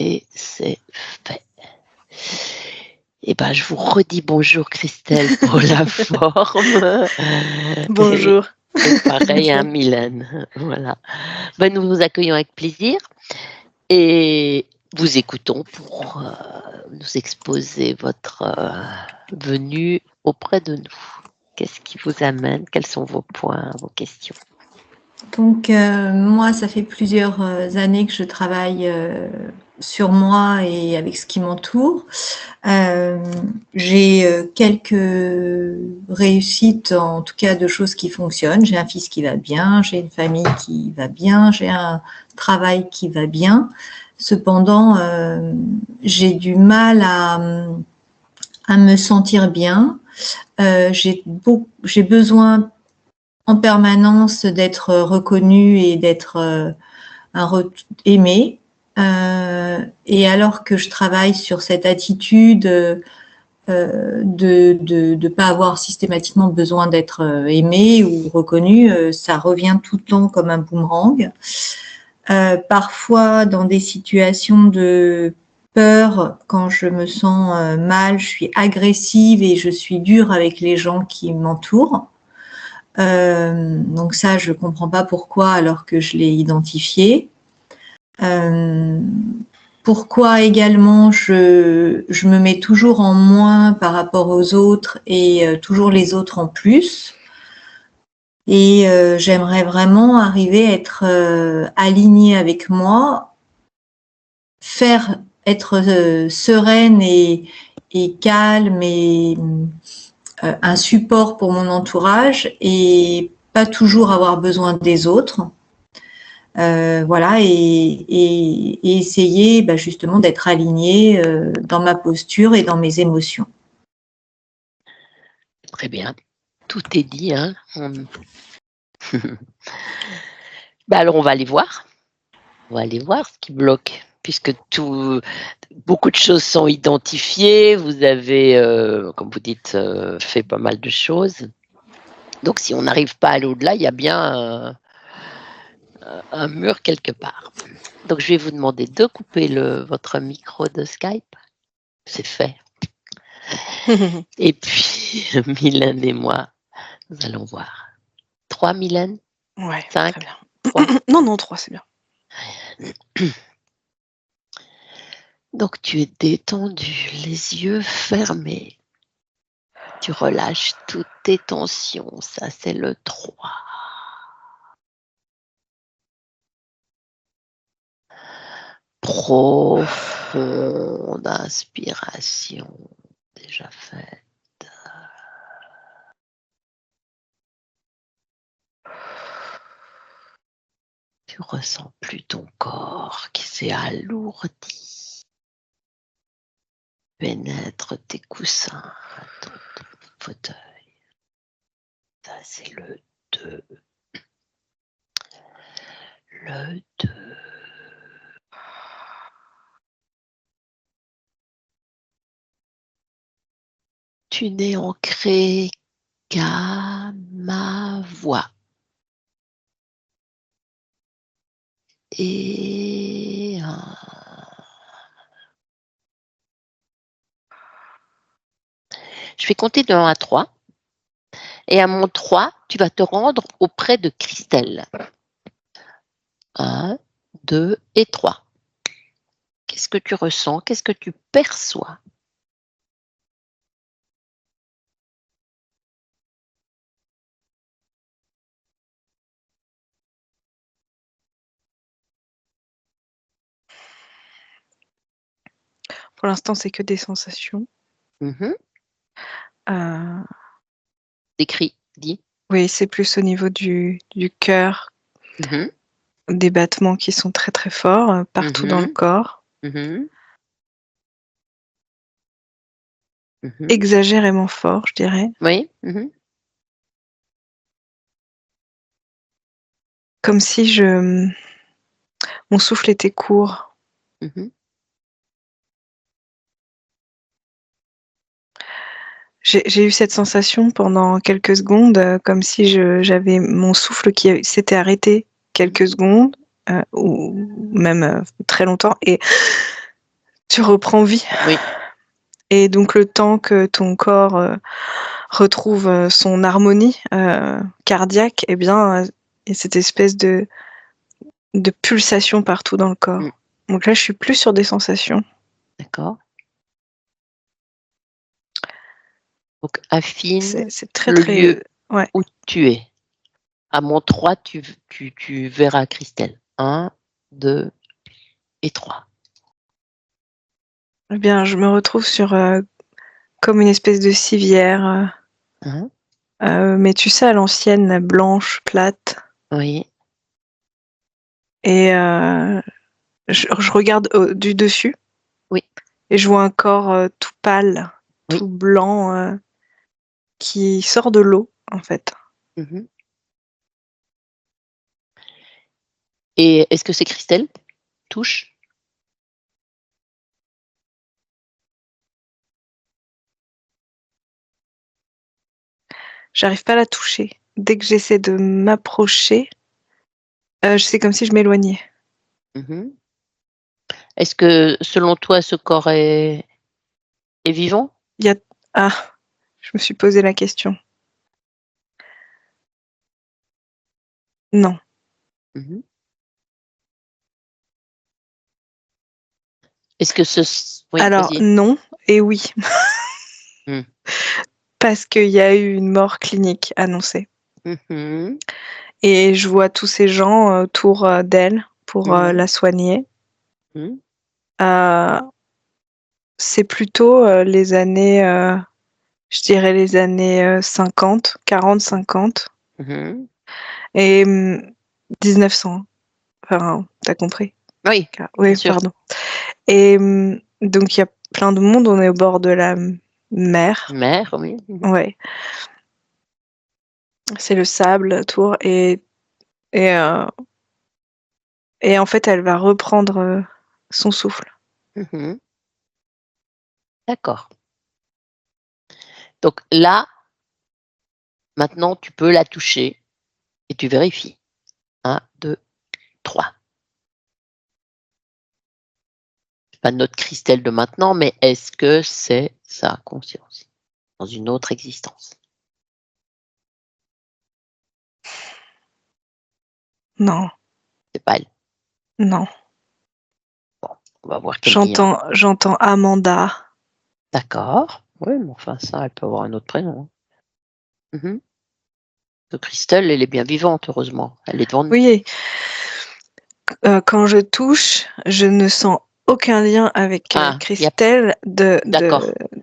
et c'est fait. Eh ben, je vous redis bonjour Christelle pour la forme. Bonjour. Et pareil, Bonjour. Mylène. Voilà. Ben, nous vous accueillons avec plaisir et vous écoutons pour nous exposer votre venue auprès de nous. Qu'est-ce qui vous amène? Quels sont vos points, vos questions? Donc, moi, ça fait plusieurs années que je travaille sur moi et avec ce qui m'entoure. J'ai quelques réussites, en tout cas de choses qui fonctionnent. J'ai un fils qui va bien, j'ai une famille qui va bien, j'ai un travail qui va bien. Cependant, j'ai du mal à me sentir bien. J'ai besoin en permanence d'être reconnue et d'être aimée. Et alors que je travaille sur cette attitude de pas avoir systématiquement besoin d'être aimée ou reconnue, ça revient tout le temps comme un boomerang. Parfois, dans des situations de peur, quand je me sens mal, je suis agressive et je suis dure avec les gens qui m'entourent. Donc ça, je comprends pas pourquoi alors que je l'ai identifié. Pourquoi également je me mets toujours en moins par rapport aux autres et toujours les autres en plus. Et j'aimerais vraiment arriver à être alignée avec moi, être sereine et calme et un support pour mon entourage et pas toujours avoir besoin des autres. Voilà, et essayer justement d'être alignée dans ma posture et dans mes émotions. Très bien. Tout est dit, hein. Alors on va aller voir. On va aller voir ce qui bloque, puisque beaucoup de choses sont identifiées. Vous avez, comme vous dites, fait pas mal de choses. Donc si on n'arrive pas à aller au-delà, il y a bien un mur quelque part. Donc je vais vous demander de couper votre micro de Skype. C'est fait. Et puis Mylène et moi, nous allons voir. 3 Mylène? Ouais, 5? très bien. 3? Non, 3, c'est bien. Donc tu es détendu, les yeux fermés. Tu relâches toutes tes tensions, ça c'est le 3. Profonde inspiration déjà faite. Tu ressens plus ton corps qui s'est alourdi. Pénètre tes coussins, ton fauteuil. Ça c'est le 2. Le 2. Tu n'es ancré qu'à ma voix. Et je vais compter de 1 à 3. Et à mon 3, tu vas te rendre auprès de Christelle. 1, 2 et 3. Qu'est-ce que tu ressens? Qu'est-ce que tu perçois? Pour l'instant, c'est que des sensations. Décris, dis. Oui, c'est plus au niveau du cœur, des battements qui sont très très forts partout dans le corps. Exagérément fort, je dirais. Oui. Comme si mon souffle était court. J'ai eu cette sensation pendant quelques secondes, comme si j'avais mon souffle qui s'était arrêté quelques secondes, ou même très longtemps, et tu reprends vie. Oui. Et donc le temps que ton corps retrouve son harmonie cardiaque, eh bien, il y a cette espèce de pulsation partout dans le corps. Donc là, je suis plus sur des sensations. D'accord. Donc, affine c'est très, le très... lieu Ouais. où tu es. À mon 3, tu verras Christelle. 1, 2 et 3. Eh bien, je me retrouve sur comme une espèce de civière. Mais tu sais, à l'ancienne, blanche, plate. Oui. Et je regarde du dessus. Oui. Et je vois un corps tout pâle, tout blanc, qui sort de l'eau, en fait. Et est-ce que c'est Christelle? Touche? J'arrive pas à la toucher. Dès que j'essaie de m'approcher, c'est comme si je m'éloignais. Est-ce que, selon toi, ce corps est vivant? Ah, je me suis posé la question. Non. Est-ce que oui, alors, non et oui. Parce qu'il y a eu une mort clinique annoncée. Et je vois tous ces gens autour d'elle pour la soigner. C'est plutôt les années, je dirais les années 50, 40, 50. Et 1900. Enfin, t'as compris? Oui, oui, pardon. Et donc, il y a plein de monde. On est au bord de la mer. Mer, oui. Ouais. C'est le sable autour. Et en fait, elle va reprendre son souffle. D'accord. Donc là, maintenant, tu peux la toucher et tu vérifies. 1, 2, 3. C'est pas notre Christelle de maintenant, mais est-ce que c'est sa conscience dans une autre existence? Non. C'est pas elle. Non. Bon, on va voir qu'elle dit. J'entends Amanda. D'accord. Oui, mais enfin, ça, elle peut avoir un autre prénom. Christelle, elle est bien vivante, heureusement. Elle est devant nous. Oui. Quand je touche, je ne sens aucun lien avec Christelle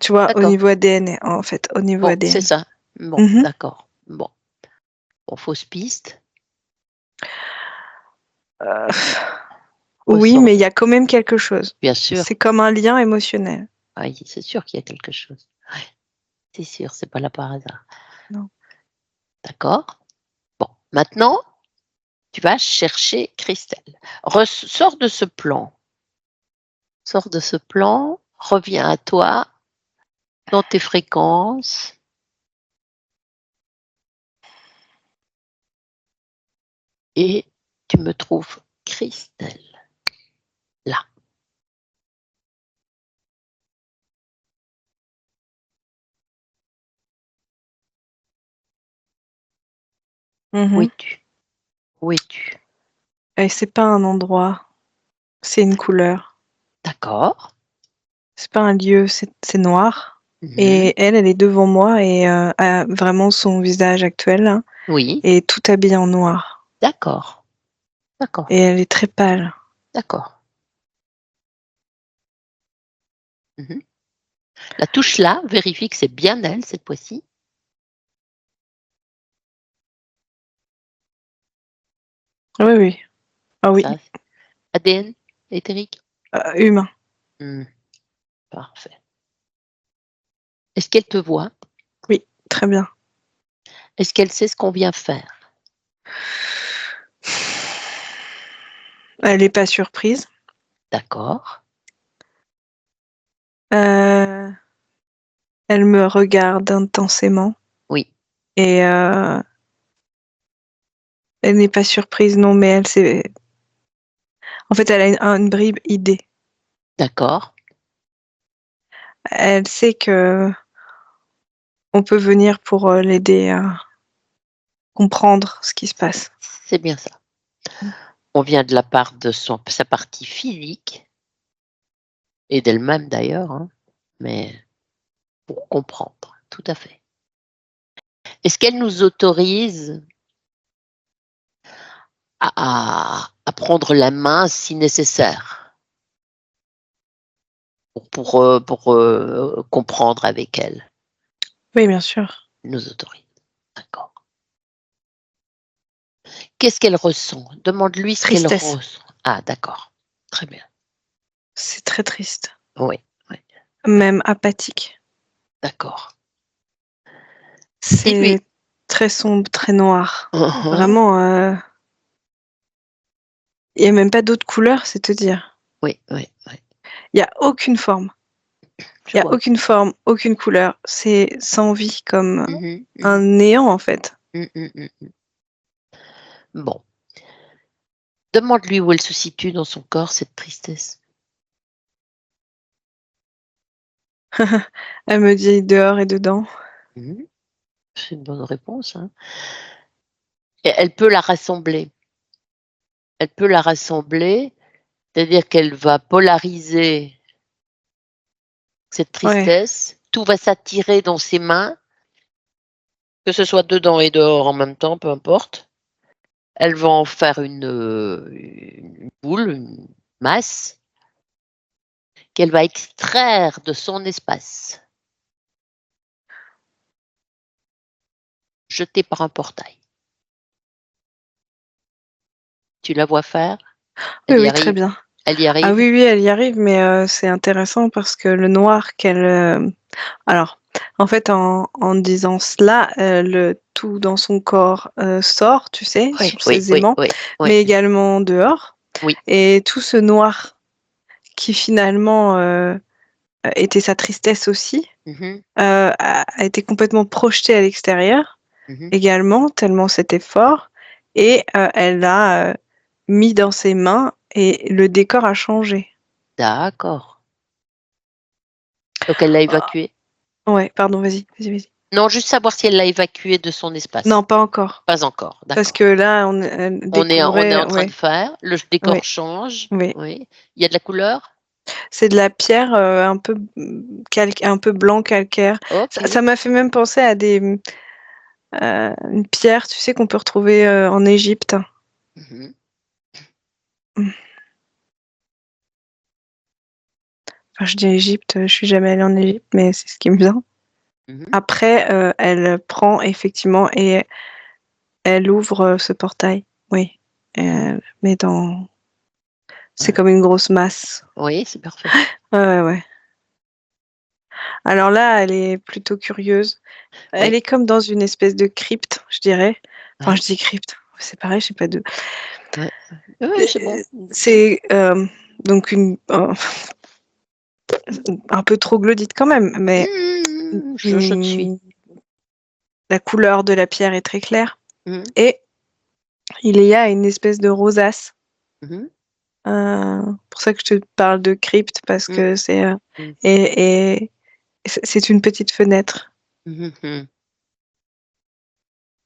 tu vois, au niveau ADN, en fait, au niveau ADN. C'est ça. Bon, d'accord. Bon, fausse piste. Oui, mais il y a quand même quelque chose. Bien sûr. C'est comme un lien émotionnel. Oui, c'est sûr qu'il y a quelque chose. Ouais. C'est sûr, c'est pas là par hasard. Non. D'accord. Bon, maintenant, tu vas chercher Christelle. Sors de ce plan. Sors de ce plan, reviens à toi, dans tes fréquences. Et tu me trouves Christelle. Là. Où es-tu? Où es-tu? Et c'est pas un endroit, c'est une couleur. D'accord. C'est pas un lieu, c'est noir. Et elle est devant moi et a vraiment son visage actuel. Hein, oui. Et tout habillé en noir. D'accord. D'accord. Et elle est très pâle. D'accord. La touche là, vérifie que c'est bien elle cette fois-ci. Oui, oui. Ah oui. Ça, ADN éthérique? Humain. Parfait. Est-ce qu'elle te voit? Oui, très bien. Est-ce qu'elle sait ce qu'on vient faire? Elle n'est pas surprise. D'accord. Elle me regarde intensément. Oui. Et elle n'est pas surprise, non, mais elle sait. En fait, elle a une bribe idée. D'accord. elle sait que on peut venir pour l'aider à comprendre ce qui se passe. C'est bien ça. On vient de la part de sa partie physique et d'elle-même d'ailleurs, hein, mais pour comprendre, tout à fait. Est-ce qu'elle nous autorise à prendre la main si nécessaire pour comprendre avec elle? Oui, bien sûr. Elle nous autorise. D'accord. Qu'est-ce qu'elle ressent? Demande-lui ce qu'elle Tristesse. ressent. Ah, d'accord. Très bien. C'est très triste. Oui, Même apathique. d'accord. C'est très sombre, très noir. Uh-huh. Vraiment, il n'y a même pas d'autres couleurs, c'est te dire. Oui. Il n'y a aucune forme. Il n'y a vois. aucune forme, aucune couleur. C'est sans vie, comme Mhm, un néant, en fait. mhm. Bon. Demande-lui où elle se situe dans son corps, cette tristesse. Elle me dit dehors et dedans. Mhm. C'est une bonne réponse, hein. Et elle peut la rassembler. Elle peut la rassembler, c'est-à-dire qu'elle va polariser cette Ouais. tristesse. Tout va s'attirer dans ses mains, que ce soit dedans et dehors en même temps, peu importe. Elle va en faire une boule, une masse, qu'elle va extraire de son espace, jetée par un portail. Tu la vois faire? Oui, Elle y oui, très arrive? bien. Elle y Ah arrive? oui, elle y arrive, mais c'est intéressant parce que le noir qu'elle... Alors, en fait, en disant cela, tout dans son corps sort, tu sais, Oui, sur ses oui. aimants, mais également dehors. Oui. Et tout ce noir qui finalement était sa tristesse aussi, Mhm, a été complètement projeté à l'extérieur mhm. également, tellement c'était fort. Et elle l'a mis dans ses mains et le décor a changé. D'accord. Donc elle l'a évacué? Ouais, pardon, vas-y. Non, juste savoir si elle l'a évacué de son espace. Non, pas encore. Pas encore, Parce d'accord. que là, elle On est découvrait, en train de faire, le décor ouais, change, oui. oui. Il y a de la couleur? C'est de la pierre un peu un peu blanc calcaire. OK. Ça m'a fait même penser à une pierre, tu sais, qu'on peut retrouver en Égypte. Mhm, Enfin, je dis Égypte, je suis jamais allée en Égypte, mais c'est ce qui me vient. mhm. Après, elle prend effectivement et elle ouvre ce portail. Oui. Et elle met dans. C'est comme une grosse masse. Oui, c'est parfait. Ouais. Alors là, elle est plutôt curieuse. Elle Oui. est comme dans une espèce de crypte, je dirais. Enfin, Ouais, je dis crypte. C'est pareil, je sais pas de. ouais. Oui, c'est bon. C'est donc un peu troglodyte quand même, mais Je te suis. la couleur de la pierre est très claire. Mhm, Et il y a une espèce de rosace. mhm, Pour ça que je te parle de crypte, parce mhm, que c'est mhm, et c'est une petite fenêtre. mhm,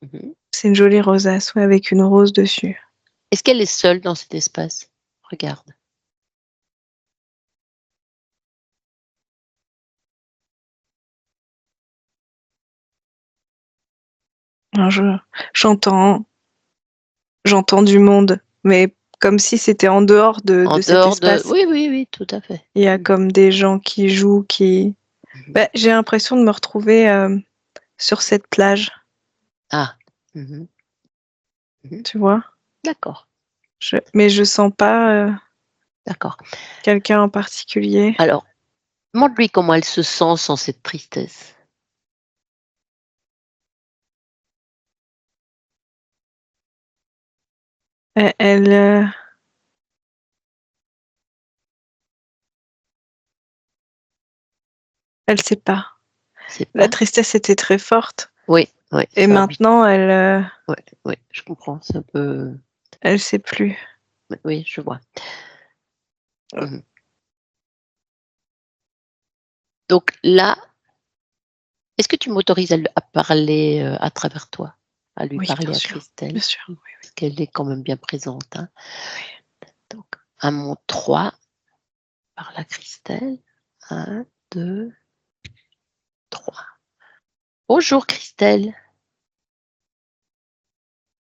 mhm. C'est une jolie rosace, ouais, avec une rose dessus. Est-ce qu'elle est seule dans cet espace? Regarde. Alors, j'entends du monde, mais comme si c'était en dehors En de cet dehors de... espace. Oui, tout à fait. Il y a comme des gens qui jouent, Mhm. Bah, j'ai l'impression de me retrouver sur cette plage, Ah. Mhm, mhm. tu vois. D'accord, Mais je sens pas d'accord. quelqu'un en particulier. Alors, demande-lui comment elle se sent sans cette tristesse. Elle, elle sait pas. C'est La pas? tristesse était très forte. Oui, Et ça habite. maintenant, Oui, je comprends. C'est un peu. elle sait plus. Oui, je vois. Euh, Mhm. Donc là, est-ce que tu m'autorises à parler à travers toi, à lui Oui, parler bien à sûr. Christelle, Bien sûr. Oui, parce qu'elle est quand même bien présente. Hein. oui. Donc, à mon 3, parle à Christelle. 1, 2, 3. Bonjour Christelle.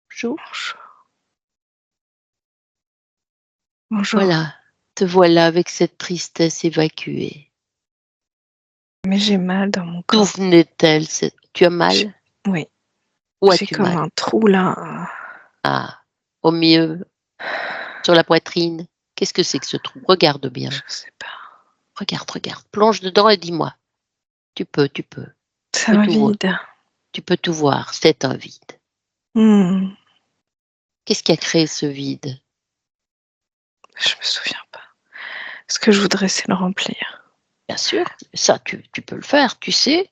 Bonjour. Bonjour. Voilà, te voilà avec cette tristesse évacuée. Mais j'ai mal dans mon D'où corps. venait-elle Tu as mal? Oui. Où J'ai as-tu comme mal? un trou là. Ah, au milieu, sur la poitrine. Qu'est-ce que c'est que ce trou? Regarde bien. Je sais pas. Regarde. Plonge dedans et dis-moi. Tu peux. C'est un vide. Tu peux tout voir. C'est un vide. Qu'est-ce qui a créé ce vide? Je me souviens pas. Ce que je voudrais, c'est le remplir. Bien sûr, ça, tu peux le faire, tu sais.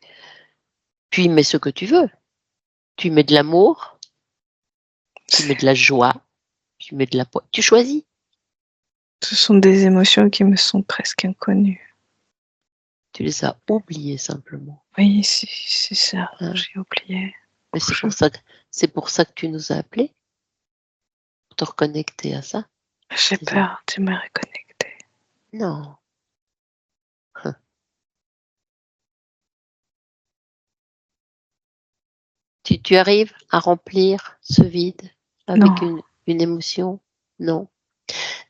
Tu y mets ce que tu veux. Tu y mets de l'amour, tu mets de la joie, tu mets de la tu choisis. Ce sont des émotions qui me sont presque inconnues. Tu les as oubliées simplement. Oui, c'est ça. Hein. J'ai oublié. Mais c'est pour ça que tu nous as appelés. Pour te reconnecter à ça. J'ai peur de me reconnecter. Non. Tu arrives à remplir ce vide avec une émotion? Non.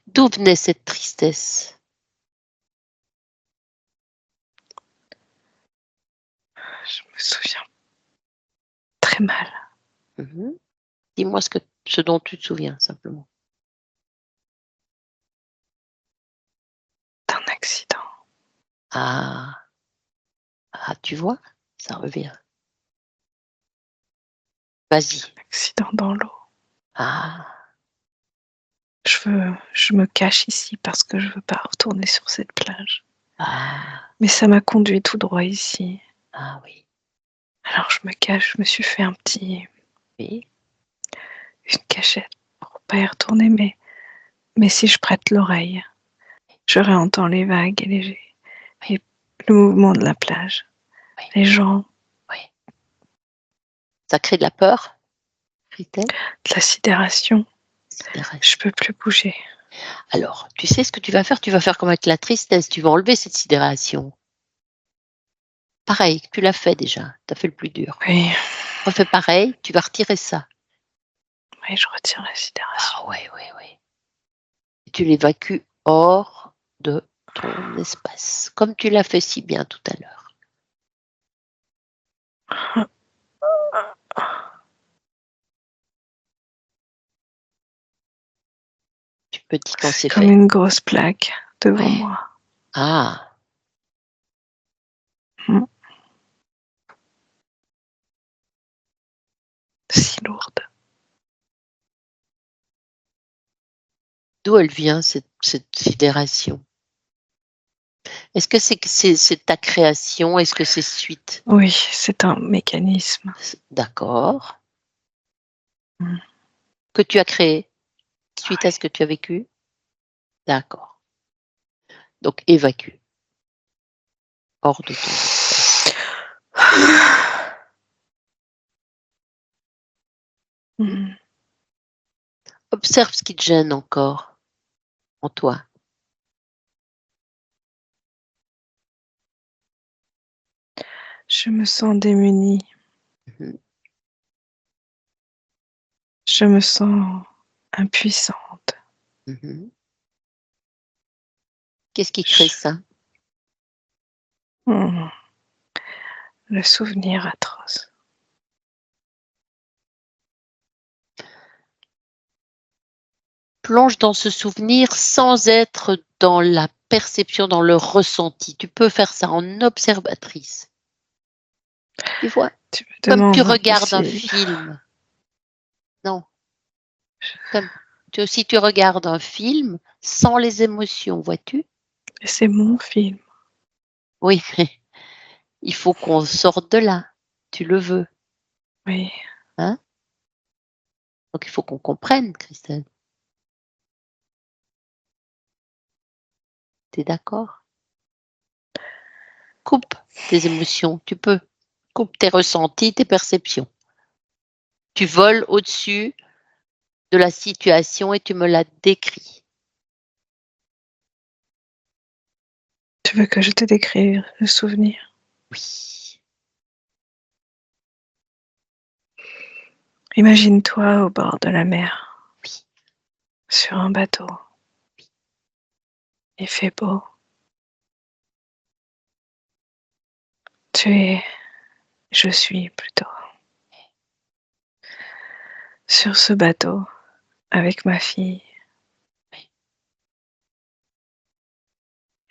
D'où venait cette tristesse? Je me souviens très mal. Dis-moi ce dont tu te souviens simplement. D'un accident. Ah, tu vois, ça revient. Vas-y. Accident dans l'eau. Ah. Je me cache ici parce que je veux pas retourner sur cette plage. Ah. Mais ça m'a conduit tout droit ici. Ah oui. Alors je me cache, je me suis fait une cachette pour pas y retourner, mais si je prête l'oreille, je réentends les vagues et le mouvement de la plage, les gens. Oui. Ça crée de la peur, Christelle? De la sidération. Je peux plus bouger. Alors, tu sais ce que tu vas faire? Tu vas faire comme avec la tristesse, tu vas enlever cette sidération. Pareil, tu l'as fait déjà, tu as fait le plus dur. Oui. Refais pareil, tu vas retirer ça. Oui, je retire la sidération. Ah oui. Et tu l'évacues hors de ton espace, comme tu l'as fait si bien tout à l'heure. Tu peux dire quand c'est fait. Comme une grosse plaque devant moi. Ah. Si lourde. D'où elle vient cette sidération? Est-ce que c'est ta création? Est-ce que c'est suite? Oui, c'est un mécanisme. D'accord. Que tu as créé suite à ce que tu as vécu? D'accord. Donc évacue. Hors de ton espace. Observe ce qui te gêne encore en toi. Je me sens démunie. Je me sens impuissante. Qu'est-ce qui crée ça? Le souvenir atroce. Plonge dans ce souvenir sans être dans la perception, dans le ressenti. Tu peux faire ça en observatrice. Tu vois? Comme tu regardes un film. Non. Comme si tu regardes un film sans les émotions, vois-tu? C'est mon film. Oui, mais il faut qu'on sorte de là. Tu le veux. Oui. Hein? Donc il faut qu'on comprenne, Christelle. T'es d'accord? coupe tes émotions, tu peux. Coupe tes ressentis, tes perceptions. Tu voles au-dessus de la situation et tu me la décris. Tu veux que je te décrive le souvenir? Oui. Imagine-toi au bord de la mer, Oui. sur un bateau. Il fait beau. Je suis plutôt sur ce bateau avec ma fille. Oui.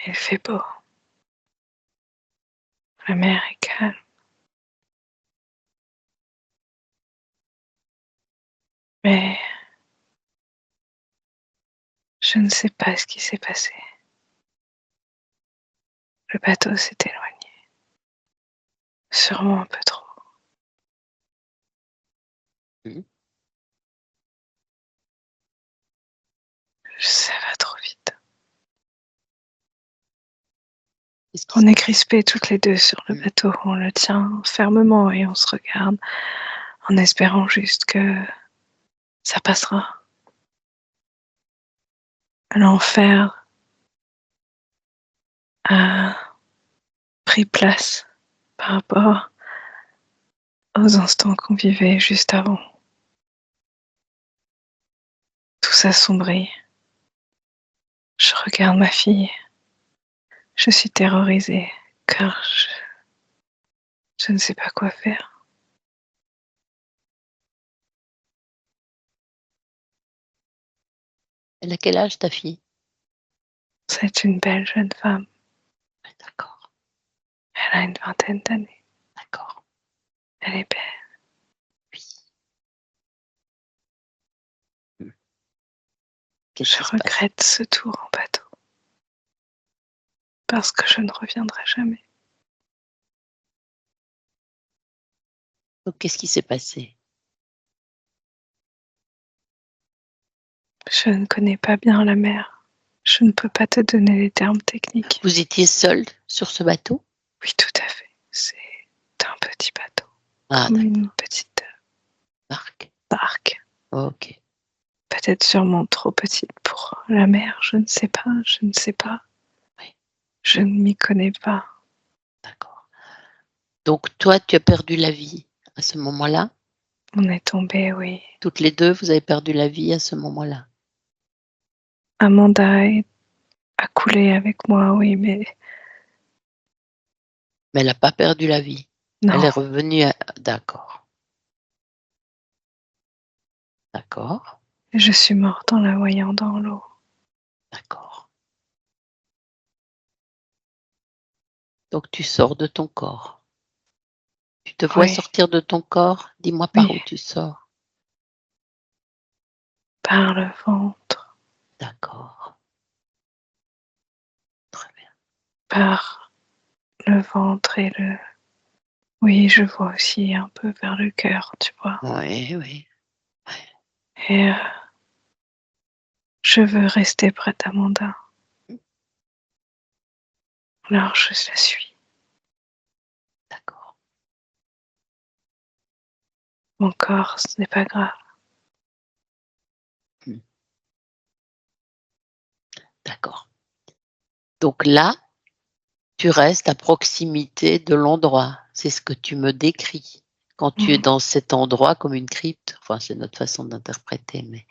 Il fait beau. La mer est calme. Mais je ne sais pas ce qui s'est passé. Le bateau s'est éloigné. Sûrement un peu trop. Ça va trop vite. On est crispés toutes les deux sur le bateau. On le tient fermement et on se regarde en espérant juste que ça passera. L'enfer a pris place par rapport aux instants qu'on vivait juste avant. Tout s'assombrit. Je regarde ma fille. Je suis terrorisée car je ne sais pas quoi faire. Elle a quel âge ta fille? C'est une belle jeune femme. D'accord. Elle a une vingtaine d'années. D'accord. Elle est belle. Oui. Je regrette ce tour en bateau. Parce que je ne reviendrai jamais. Donc, qu'est-ce qui s'est passé? Je ne connais pas bien la mer. Je ne peux pas te donner les termes techniques. Vous étiez seul sur ce bateau? Oui, tout à fait. C'est un petit bateau. Ah, comme une petite barque. Ok. Peut-être sûrement trop petite pour la mer. Je ne sais pas. Oui. Je ne m'y connais pas. D'accord. Donc, toi, tu as perdu la vie à ce moment-là? On est tombés, oui. Toutes les deux, vous avez perdu la vie à ce moment-là? Amanda a coulé avec moi, oui, mais elle n'a pas perdu la vie. non. Elle est revenue à... D'accord. D'accord. Je suis morte en la voyant dans l'eau. D'accord. Donc, tu sors de ton corps. Tu te vois Oui. sortir de ton corps? Dis-moi par où tu sors. Par le ventre. D'accord. Très bien. Par le ventre et le... Oui, je vois aussi un peu vers le cœur, tu vois. Oui, oui. Et je veux rester près d'Amanda. Alors je la suis. D'accord. Mon corps, ce n'est pas grave. D'accord. Donc là, tu restes à proximité de l'endroit. C'est ce que tu me décris. Quand tu es dans cet endroit comme une crypte, enfin c'est notre façon d'interpréter, mais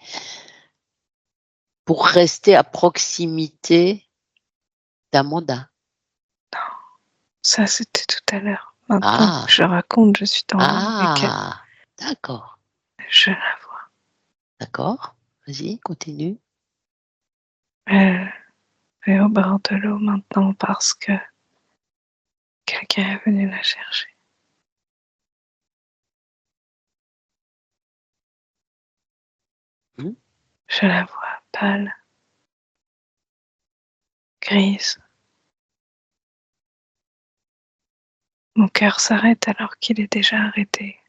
pour rester à proximité d'Amanda. Non, ça c'était tout à l'heure. Maintenant que je raconte, je suis dans l'eau avec elle. D'accord. Je la vois. D'accord. Vas-y, continue. Elle est au bord de l'eau maintenant parce que quelqu'un est venu la chercher. Je la vois pâle, grise. Mon cœur s'arrête alors qu'il est déjà arrêté.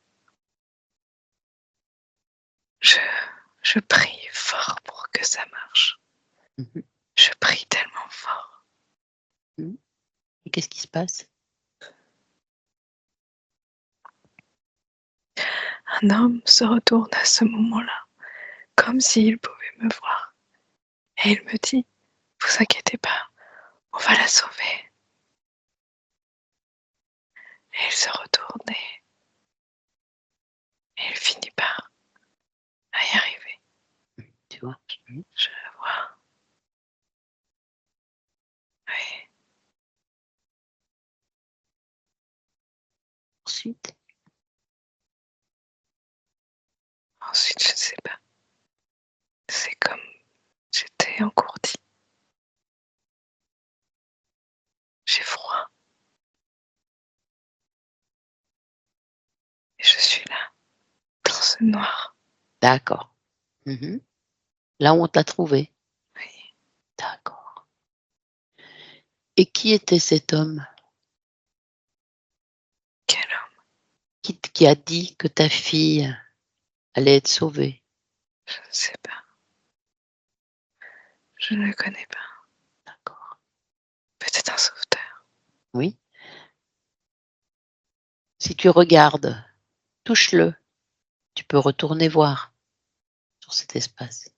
Je prie fort pour que ça marche. Je prie tellement fort. Et qu'est-ce qui se passe? Un homme se retourne à ce moment-là, comme s'il pouvait me voir, et il me dit, vous inquiétez pas, on va la sauver. Et il se retourne et il finit par y arriver. Tu vois. Je la vois. Oui. Ensuite, Ensuite, je ne sais pas. C'est comme j'étais engourdie. J'ai froid. Et je suis là, dans ce noir. d'accord. Mhm. Là où on t'a trouvé. Oui. D'accord. Et qui était cet homme Quel homme? qui a dit que ta fille allait être sauvée? Je ne sais pas. Je ne le connais pas. D'accord. Peut-être un sauveteur. Oui. Si tu regardes, touche-le. Tu peux retourner voir sur cet espace.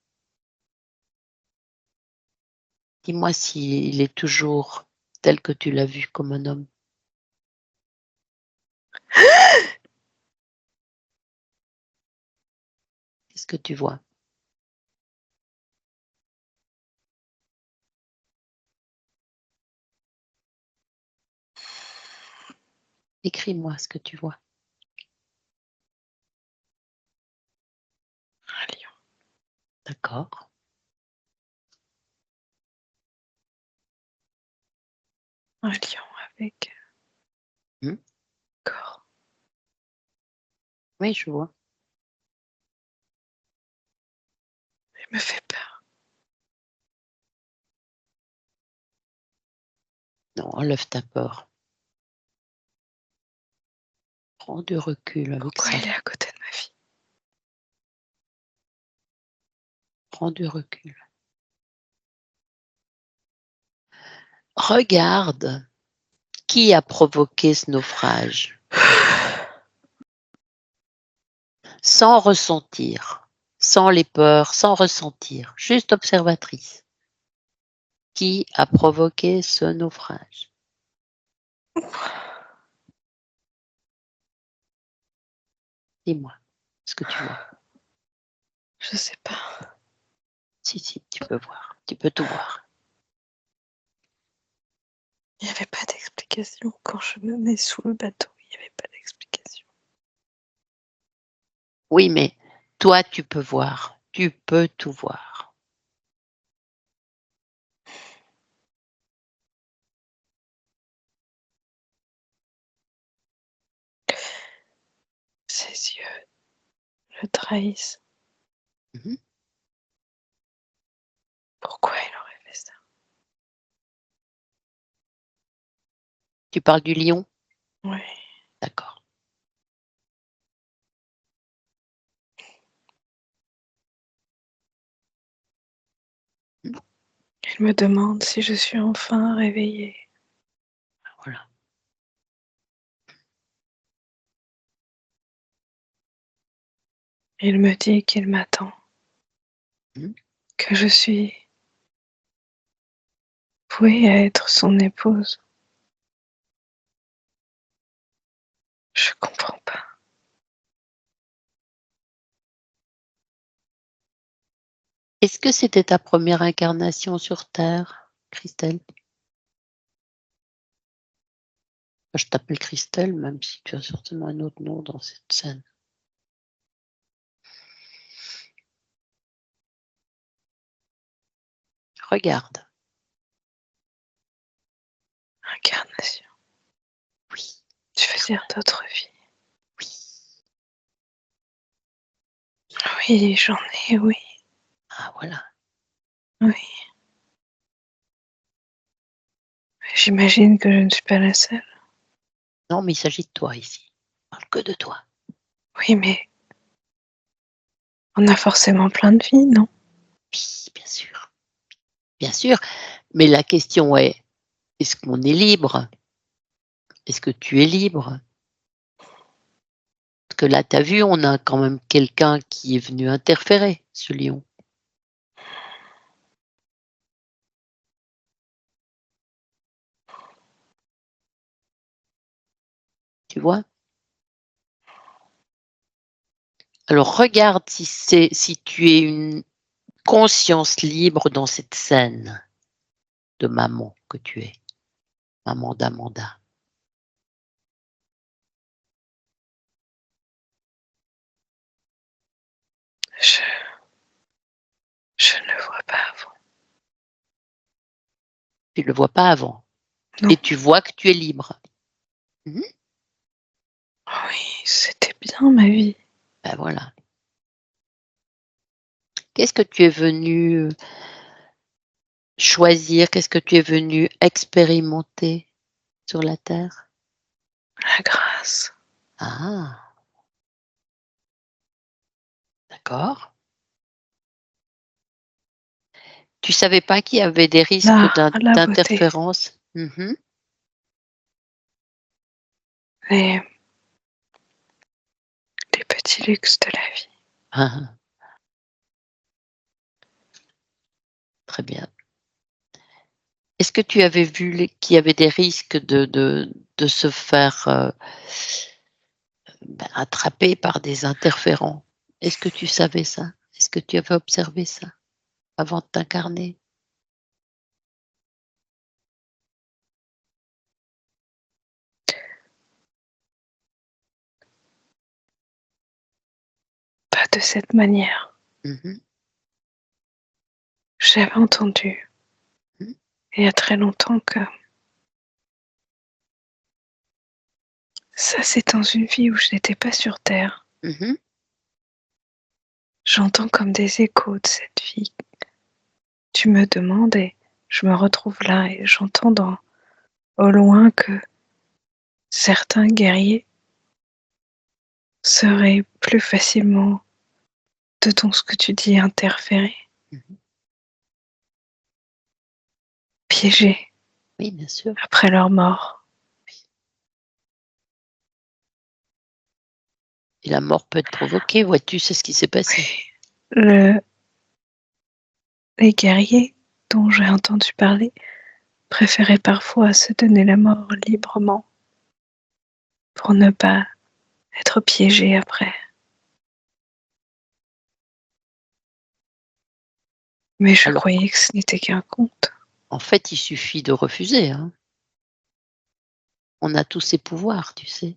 Dis-moi s'il est toujours tel que tu l'as vu comme un homme. Qu'est-ce que tu vois? Écris-moi ce que tu vois. Un lion. D'accord. Un lion avec Hmm? corps. Oui, je vois. Il me fait peur. Non, enlève ta peur. Prends du recul avec Pourquoi ça. il est à côté de ma fille? Prends du recul. Regarde qui a provoqué ce naufrage sans ressentir, sans les peurs, sans ressentir, juste observatrice. Qui a provoqué ce naufrage? Dis-moi ce que tu vois. Je sais pas. Si, tu peux voir. Tu peux tout voir. Il n'y avait pas d'explication. Quand je me mets sous le bateau, il n'y avait pas d'explication. Oui, mais toi, tu peux voir. Tu peux tout voir. Ses yeux le trahissent. Mhm. Pourquoi il aurait fait ça? Tu parles du lion? Oui. D'accord. Mhm. Il me demande si je suis enfin réveillée. Voilà. Il me dit qu'il m'attend, Mhm. que je suis vouée à être son épouse. Je comprends pas. Est-ce que c'était ta première incarnation sur Terre, Christelle? Je t'appelle Christelle, même si tu as certainement un autre nom dans cette scène. Regarde. Incarnation. Oui. Tu veux dire d'autres vies? Oui. Oui, j'en ai, oui. Ah, voilà. Oui. J'imagine que je ne suis pas la seule. Non, mais il s'agit de toi ici. On parle que de toi. Oui, mais on a forcément plein de vies, non? Oui, bien sûr. Bien sûr. Mais la question est, est-ce qu'on est libre? Est-ce que tu es libre? que là, tu as vu, on a quand même quelqu'un qui est venu interférer, ce lion. Tu vois? Alors regarde si tu es une conscience libre dans cette scène de maman que tu es, maman d'Amanda. Je ne le vois pas avant. Tu ne le vois pas avant. Non. Et tu vois que tu es libre. Oui, c'était bien ma vie. Ben voilà. Qu'est-ce que tu es venu choisir? Qu'est-ce que tu es venu expérimenter sur la terre? La grâce. Ah, d'accord. Tu savais pas qu'il y avait des risques La beauté. d'interférence? Mhm. Les petits luxes de la vie. Ah, très bien. Est-ce que tu avais vu qu'il y avait des risques de se faire attraper par des interférents? Est-ce que tu savais ça? Est-ce que tu avais observé ça avant de t'incarner? Pas de cette manière. Mhm. J'avais entendu, Mhm. il y a très longtemps, que ça, c'est dans une vie où je n'étais pas sur Terre. Mhm. J'entends comme des échos de cette vie. Tu me demandes et je me retrouve là et j'entends au loin que certains guerriers seraient plus facilement, de ce que tu dis, interférés, Mhm. piégés Oui, bien sûr. après leur mort. Et la mort peut être provoquée, vois-tu, c'est ce qui s'est passé. Les guerriers dont j'ai entendu parler préféraient parfois se donner la mort librement pour ne pas être piégés après. Mais je Alors, croyais que ce n'était qu'un conte. en fait, il suffit de refuser, hein. On a tous ces pouvoirs, tu sais,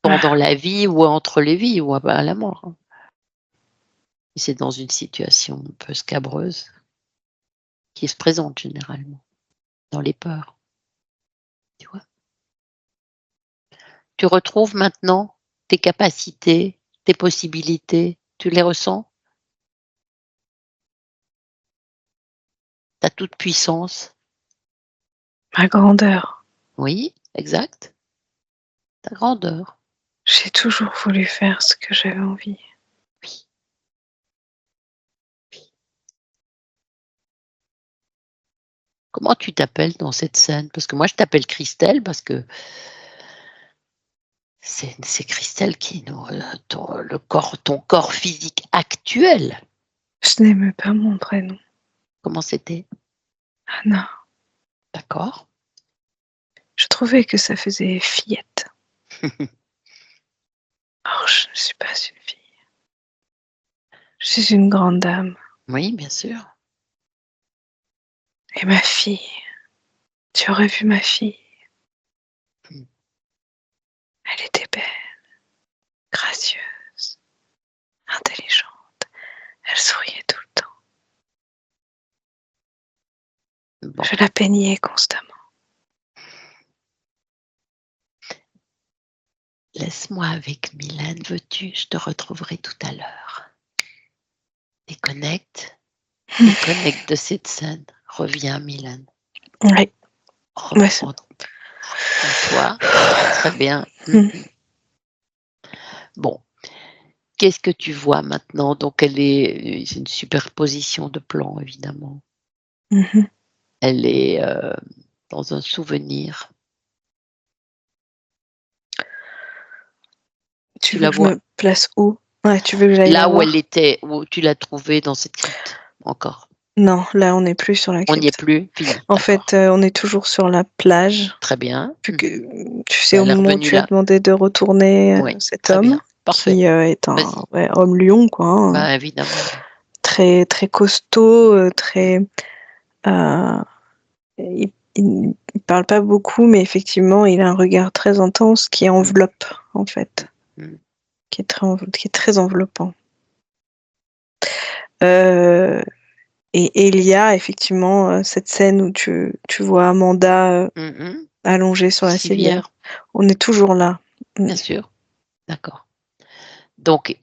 pendant la vie ou entre les vies ou à la mort, hein. Et c'est dans une situation un peu scabreuse qui se présente généralement, dans les peurs, tu vois? Tu retrouves maintenant tes capacités, tes possibilités, tu les ressens? Ta toute puissance? Ma grandeur. Oui, exact, ta grandeur. J'ai toujours voulu faire ce que j'avais envie. Oui, oui. Comment tu t'appelles dans cette scène? Parce que moi je t'appelle Christelle parce que c'est Christelle qui nous, ton corps physique actuel. Je n'aimais pas mon prénom. Comment c'était? Anna. D'accord. Je trouvais que ça faisait fillette. Or, je ne suis pas une fille. Je suis une grande dame. Oui, bien sûr. Et ma fille, tu aurais vu ma fille. Mmh. Elle était belle, gracieuse, intelligente. Elle souriait tout le temps. Bon, Je la peignais constamment. laisse-moi avec Mylène, veux-tu? Je te retrouverai tout à l'heure. Déconnecte de cette scène. Reviens, Mylène. Oui. Reprends-toi. Très bien. Mmh. Bon, qu'est-ce que tu vois maintenant? Donc c'est une superposition de plans, évidemment. Mmh. Elle est, dans un souvenir. Tu Tu veux la que je vois? me place où? Ouais, tu veux que j'aille la Là où voir? elle était, où tu l'as trouvée dans cette crypte, encore? Non, là, on n'est plus sur la On n'y est crypte. plus? Fini, En d'accord. fait, on est toujours sur la plage. Très bien. Vu que, tu sais, Bah, au elle est moment où revenue tu as là. demandé de retourner Oui, cet très homme, bien. Parfait. qui est un Vas-y. homme lion, quoi, hein, Bah, évidemment. très, très costaud, très. euh, il parle pas beaucoup, mais effectivement, il a un regard très intense qui enveloppe, en fait, Mm. qui est très enveloppant. Et il y a effectivement cette scène où tu vois Amanda Mhm. allongée sur la civière. Civière, On est toujours là. bien sûr. D'accord. Donc,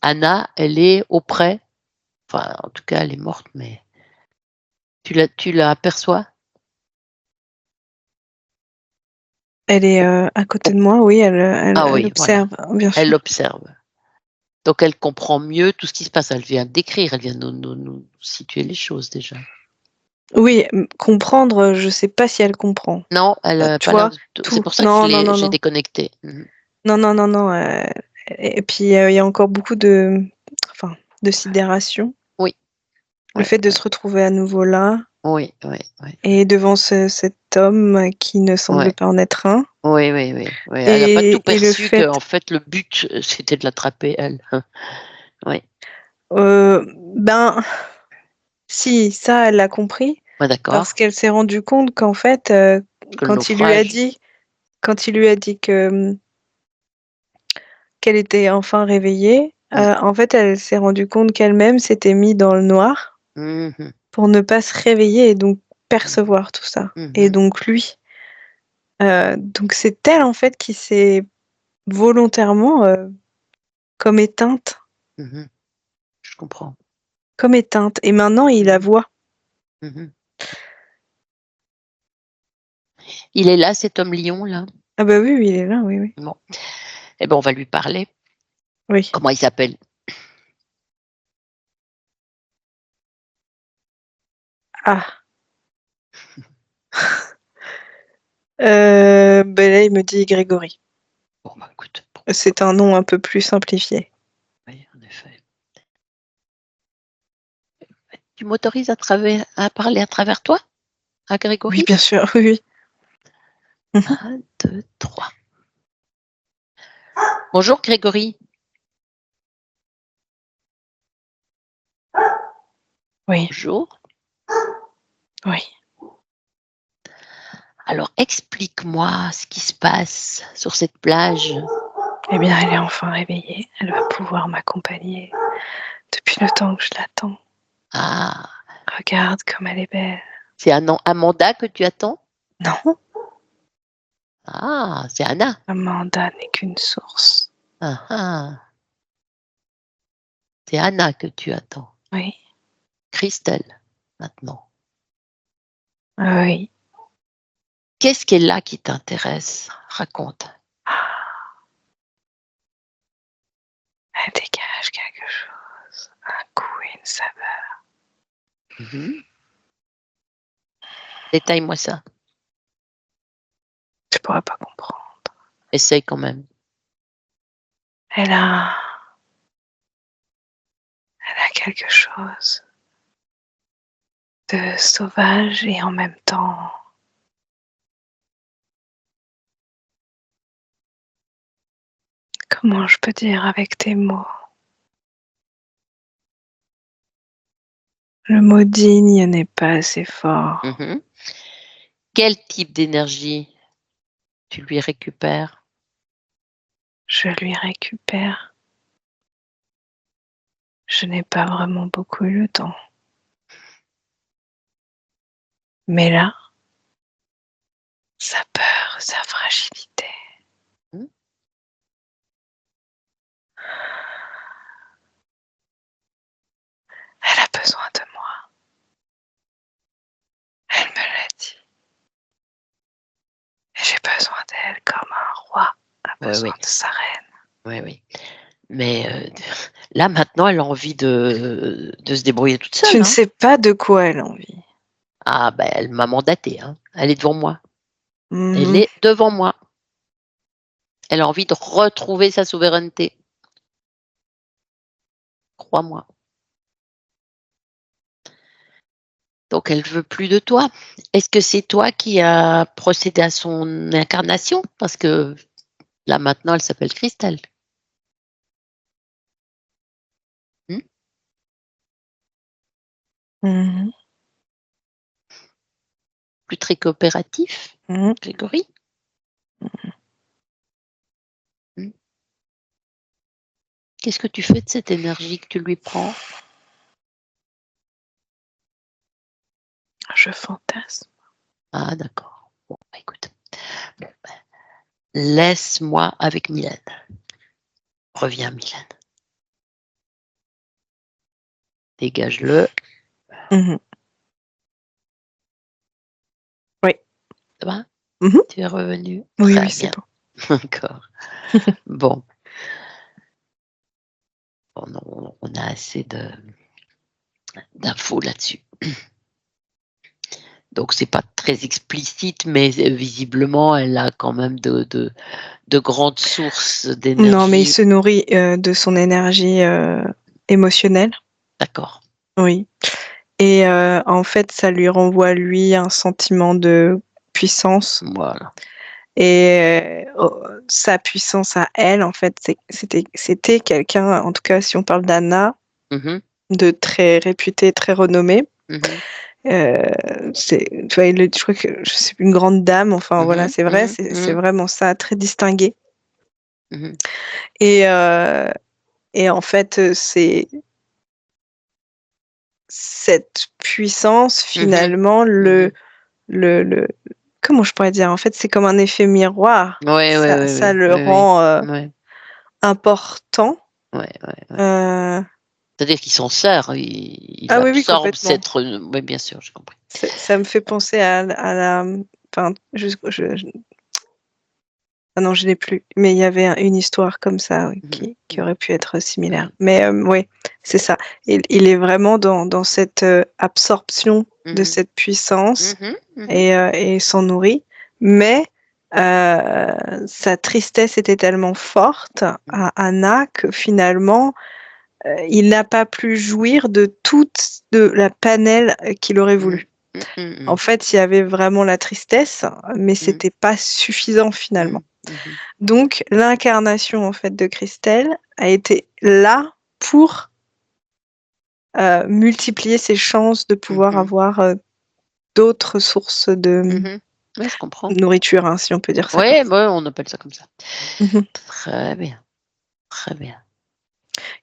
Anna, elle est auprès, enfin, en tout cas, elle est morte, mais tu la aperçois? Elle est à côté de moi, oui, elle Ah oui, voilà. observe, bien Elle sûr. observe. Donc, elle comprend mieux tout ce qui se passe. Elle vient décrire, elle vient nous situer les choses déjà. Oui, comprendre, je sais pas si elle comprend. Non, elle n'a Tu pas l'air vois, de tout. C'est tout. pour ça que Non, non, non, j'ai non. déconnecté. Mhm. Non, non, non, non. Et puis, il y a encore beaucoup enfin, de sidération. Oui, Le oui, fait de oui, se retrouver à nouveau là oui, oui, oui, et devant cet homme qui ne semble oui. pas en être un. Oui, oui, oui, oui. Elle n'a pas tout Et le perçu que, fait, en fait, le but, c'était de l'attraper, elle. Oui, ben, si, ça, elle l'a compris, ouais, parce d'accord. qu'elle s'est rendue compte qu'en fait, Que le quand il lui a naufrage. dit, que qu'elle était enfin réveillée, Mm. en fait, elle s'est rendue compte qu'elle-même s'était mise dans le noir Mhm, pour ne pas se réveiller et donc percevoir tout ça. Et mhm, donc lui, donc c'est elle en fait qui s'est volontairement comme éteinte, mhm. Je comprends. comme éteinte. Et maintenant, il la Mhm, voit. mhm. Il est là, cet homme lion, là? Ah bah oui, oui, il est là, oui, oui. Bon. Eh ben, on va lui parler. Oui. Comment il s'appelle? Ah. Ben là, il me dit Grégory. Bon, bah, écoute. Bon, C'est un nom un peu plus simplifié. oui, en effet. Tu m'autorises à parler à travers toi, à Oui, Grégory? bien sûr, oui, oui. Mhm. 1, 2, 3. Bonjour, Grégory. Oui, Bonjour. oui. Alors, explique-moi ce qui se passe sur cette plage. Eh bien, elle est enfin réveillée. Elle va pouvoir m'accompagner depuis le temps que je l'attends. Ah, Regarde comme elle est belle. c'est Amanda que tu attends? Non, Ah, c'est Anna. Amanda n'est qu'une source. Ah, ah. C'est Anna que tu attends. Oui, Christelle, maintenant. oui. Qu'est-ce qu'elle a qui t'intéresse? Raconte. Ah, elle dégage quelque chose. Un goût et une saveur. Mhm. Détaille-moi ça. Je pourrais pas comprendre. Essaye quand même. Elle a, elle a quelque chose de sauvage et en même temps, comment je peux dire avec tes mots? Le mot digne n'est pas assez fort. Mhm. Quel type d'énergie tu lui récupères? Je lui récupère. Je n'ai pas vraiment beaucoup eu le temps. Mais là, sa peur, sa fragilité. Mhm. Elle a besoin de moi. Elle me l'a dit. Et j'ai besoin d'elle comme un roi a Oui, besoin oui, de sa reine. oui, oui. Mais là, maintenant, elle a envie de se débrouiller toute Tu seule. ne Hein. sais pas de quoi elle a envie. Ah, ben, elle m'a mandaté. Hein. Elle est devant moi. Elle Hmm, est devant moi. Elle a envie de retrouver sa souveraineté. Crois-moi. Donc elle veut plus de toi. Est-ce que c'est toi qui as procédé à son incarnation? Parce que là maintenant elle s'appelle Christelle. Mhm. Plus très coopératif, Mhm. Grégory? Qu'est-ce que tu fais de cette énergie que tu lui prends? Je fantasme. Ah d'accord. Bon, écoute. Bon, laisse-moi avec Mylène. Reviens Mylène. Dégage-le. Mhm. Oui. Ça va? Mhm. Tu es revenu? Oui, Très oui, c'est bien. bon. D'accord. Bon. On a assez d'infos là-dessus. Donc c'est pas très explicite, mais visiblement elle a quand même de grandes sources d'énergie. Non, mais il se nourrit de son énergie émotionnelle. D'accord. Oui. Et en fait, ça lui renvoie, lui, un sentiment de puissance. Voilà. Et sa puissance à elle, en fait, c'était quelqu'un, en tout cas, si on parle d'Anna, de très réputé, très renommé. Tu vois, je crois que c'est une grande dame, enfin voilà, c'est vrai, c'est vraiment ça, très distingué. Et en fait, c'est cette puissance, finalement, comment je pourrais dire? En fait, c'est comme un effet miroir. Ouais, Ça le rend important. C'est-à-dire qu'ils sont sœurs, il Ah oui, absorbe complètement. cette... Oui, bien sûr, j'ai compris. Ça me fait penser à la... Enfin, ah non, je l'ai plus. Mais il y avait une histoire comme ça qui aurait pu être similaire. Mais oui, c'est ça. Il est vraiment dans cette absorption de cette puissance et s'en nourrit. Mais sa tristesse était tellement forte à Anna que finalement, il n'a pas pu jouir de toute la panelle qu'il aurait voulu. En fait, il y avait vraiment la tristesse, mais c'était pas suffisant finalement. Donc, l'incarnation en fait de Christelle a été là pour multiplier ses chances de pouvoir avoir d'autres sources de Oui, je comprends. nourriture, hein, si on peut dire ça. Oui, on appelle ça comme ça. Très bien. Très bien.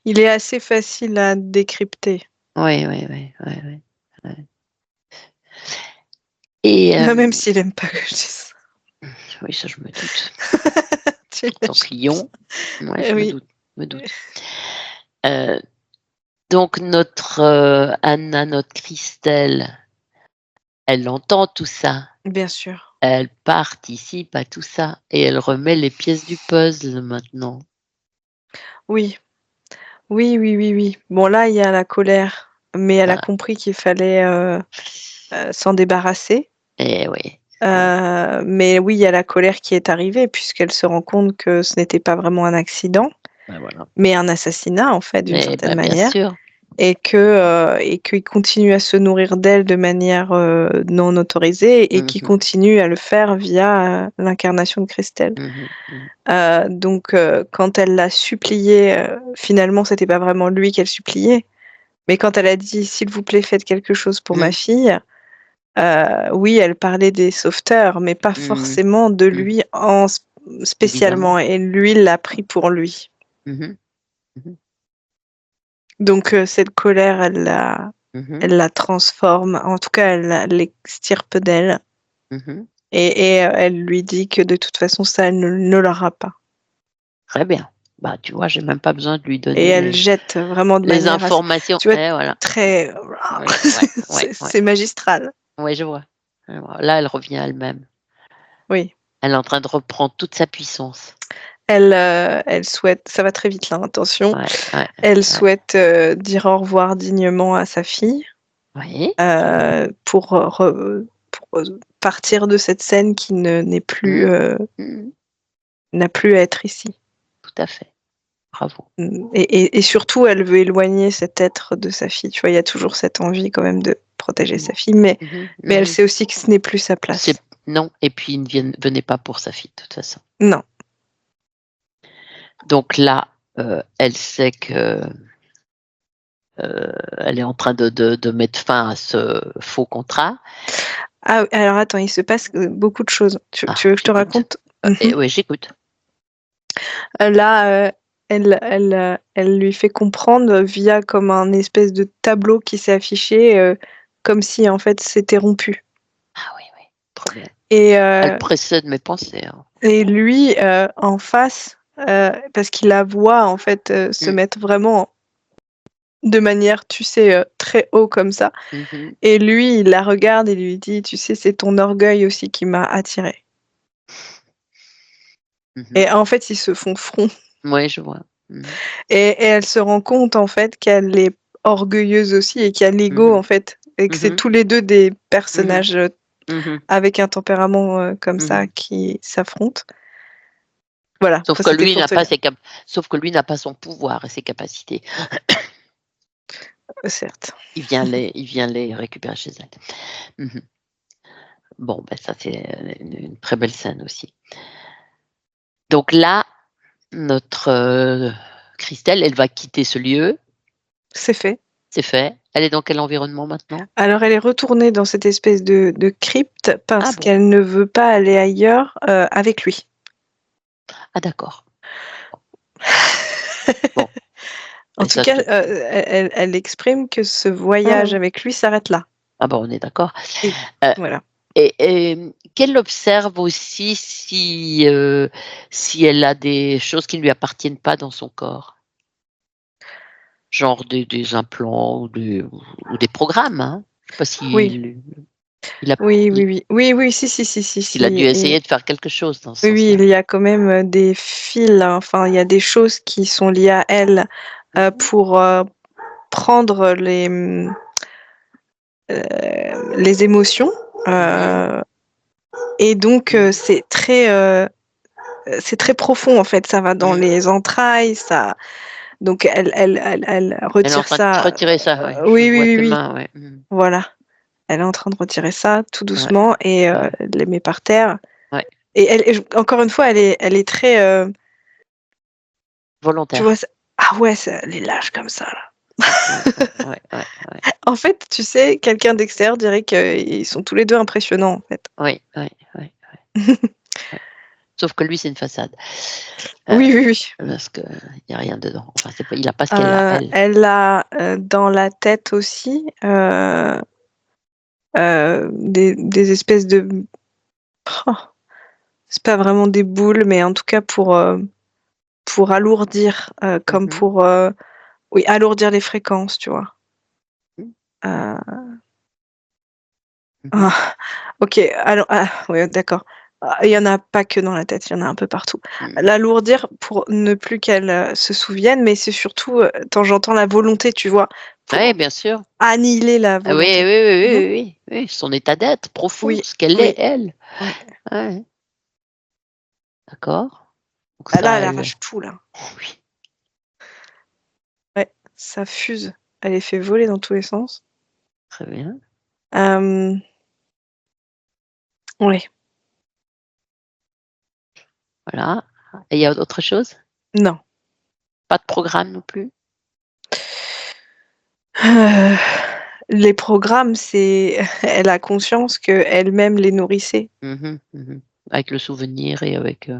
Il est assez facile à décrypter. Oui. Et, Même s'il n'aime pas que je dise ça. Oui, ça je me doute. En tant que lion, ouais, je me doute. Donc notre Anna, notre Christelle, elle entend tout ça. Bien sûr. Elle participe à tout ça et elle remet les pièces du puzzle maintenant. Oui. Bon, là, il y a la colère, mais elle a compris qu'il fallait s'en débarrasser. Eh oui. Mais oui, il y a la colère qui est arrivée puisqu'elle se rend compte que ce n'était pas vraiment un accident, mais un assassinat en fait d'une certaine manière, bien sûr. et qu'il continue à se nourrir d'elle de manière non autorisée et qu'il continue à le faire via l'incarnation de Christelle. Donc quand elle l'a supplié, finalement c'était pas vraiment lui qu'elle suppliait, mais quand elle a dit s'il vous plaît faites quelque chose pour ma fille. Oui, elle parlait des sauveteurs, mais pas forcément de lui spécialement. Et lui, il l'a pris pour lui. Donc, cette colère, elle la transforme. En tout cas, elle l'extirpe d'elle. Et elle lui dit que de toute façon, ça, elle ne l'aura pas. Très bien. Bah, tu vois, j'ai même pas besoin de lui donner Et elle jette vraiment de les manière informations. tu vois, voilà. très... c'est magistral. Oui, je vois. Là, elle revient à elle-même. Oui. Elle est en train de reprendre toute sa puissance. Elle souhaite, ça va très vite là, attention. Elle souhaite dire au revoir dignement à sa fille. Pour partir de cette scène qui n'est plus n'a plus à être ici. Tout à fait. Bravo. Et surtout, elle veut éloigner cet être de sa fille. Tu vois, il y a toujours cette envie quand même de protéger sa fille, mais elle sait aussi que ce n'est plus sa place. Non, et puis il ne venait pas pour sa fille de toute façon. Non. Donc là, elle sait que elle est en train de mettre fin à ce faux contrat. Ah, alors attends, il se passe beaucoup de choses. Tu veux que je te raconte? Oui, j'écoute. Là, elle lui fait comprendre via comme un espèce de tableau qui s'est affiché, comme si en fait c'était rompu. Ah oui, trop bien. Et, elle précède mes pensées. Hein. Et lui, en face, parce qu'il la voit en fait se mettre vraiment de manière, tu sais, très haut comme ça. Et lui, il la regarde et lui dit, tu sais, c'est ton orgueil aussi qui m'a attiré. Et en fait, ils se font front. Oui, je vois. Et elle se rend compte en fait qu'elle est orgueilleuse aussi et qu'il y a l'ego en fait. Et que c'est tous les deux des personnages avec un tempérament comme ça qui s'affrontent. Voilà. Sauf que lui n'a pas sauf que lui n'a pas son pouvoir et ses capacités. Certes. Il vient les récupérer chez elle. Bon, ça c'est une très belle scène aussi. Donc là, notre Christelle, elle va quitter ce lieu. C'est fait. C'est fait. Elle est dans quel environnement maintenant? Alors, elle est retournée dans cette espèce de crypte parce qu'elle ne veut pas aller ailleurs avec lui. Ah, d'accord. Bon. En tout cas, elle exprime que ce voyage avec lui s'arrête là. Ah bon, on est d'accord. Voilà. Et qu'elle observe aussi si elle a des choses qui ne lui appartiennent pas dans son corps. Genre des implants ou des programmes. Hein. Je ne sais pas si il a. Oui, si. Il a dû essayer de faire quelque chose dans ce sens-là. Oui, il y a quand même des fils. Enfin, il y a des choses qui sont liées à elle pour prendre les émotions. Et donc, c'est très profond en fait. Ça va dans les entrailles. Ça. Donc, elle retire ça. Elle est en train de retirer ça. Ouais. Oui. Mains, ouais. Voilà. Elle est en train de retirer ça tout doucement et elle les met par terre. Ouais. Et encore une fois, elle est très volontaire. Tu vois, les lâche comme ça là. Ouais. En fait, tu sais, quelqu'un d'extérieur dirait qu'ils sont tous les deux impressionnants en fait. Oui. Sauf que lui, c'est une façade. Oui. Parce qu'il n'y a rien dedans. Enfin, il n'a pas ce qu'elle a, elle. Elle a dans la tête aussi des espèces de... Oh, c'est pas vraiment des boules, mais en tout cas pour alourdir, comme pour alourdir les fréquences, tu vois. Ok, alors, oui, d'accord. Il n'y en a pas que dans la tête, il y en a un peu partout. L'alourdir pour ne plus qu'elle se souvienne, mais c'est surtout, j'entends la volonté, tu vois. Oui, bien sûr. Annihiler la volonté. Oui. Son état d'être profond, ce qu'elle est, elle. Ouais. D'accord. Donc là, elle arrache tout, là. Oui. Ouais, ça fuse. Elle est fait voler dans tous les sens. Très bien. Oui. Voilà. Et il y a autre chose? Non. Pas de programme non plus? Les programmes, elle a conscience qu'elle-même les nourrissait. Avec le souvenir et avec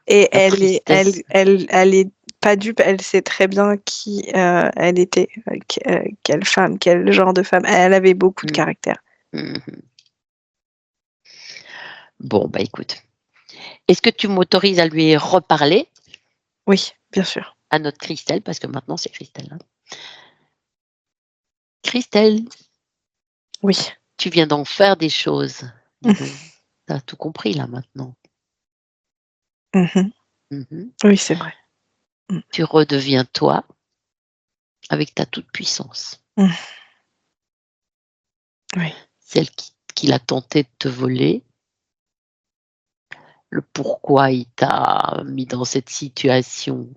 et elle est pas dupe, elle sait très bien qui elle était, quelle femme, quel genre de femme. Elle avait beaucoup de caractère. Bon, écoute. Est-ce que tu m'autorises à lui reparler? Oui, bien sûr. À notre Christelle, parce que maintenant c'est Christelle. Hein. Christelle. Oui. Tu viens d'en faire des choses. Tu as tout compris là maintenant. Oui, c'est vrai. Tu redeviens toi avec ta toute-puissance. Oui. Celle qui l'a tenté de te voler, le pourquoi il t'a mis dans cette situation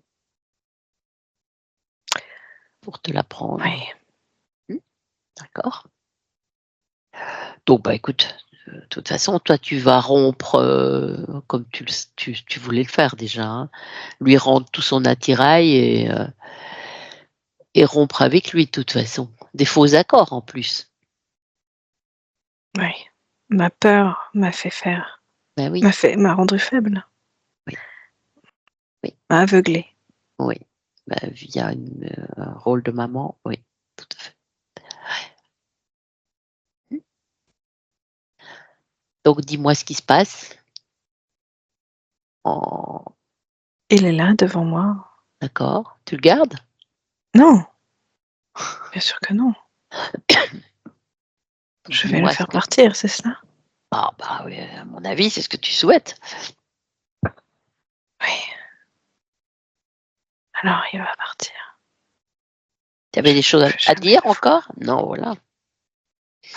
pour te l'apprendre. Oui. D'accord. Donc, écoute, de toute façon, toi, tu vas rompre, comme tu voulais le faire déjà, hein, lui rendre tout son attirail et rompre avec lui de toute façon. Des faux accords en plus. Oui. Ma peur m'a fait faire, Ben oui, m'a rendu faible, oui, oui, m'a aveuglée. oui. Via un rôle de maman, oui, tout à fait. Donc, dis-moi ce qui se passe. Il est là devant moi. D'accord. Tu le gardes? Non, bien sûr que non. Donc, Je vais le dis-moi ce faire que. partir, c'est cela? Ah, oui, à mon avis, c'est ce que tu souhaites. Oui. Alors, il va partir. Tu avais des choses Plus à jamais dire le voir. encore? Non, voilà. Non,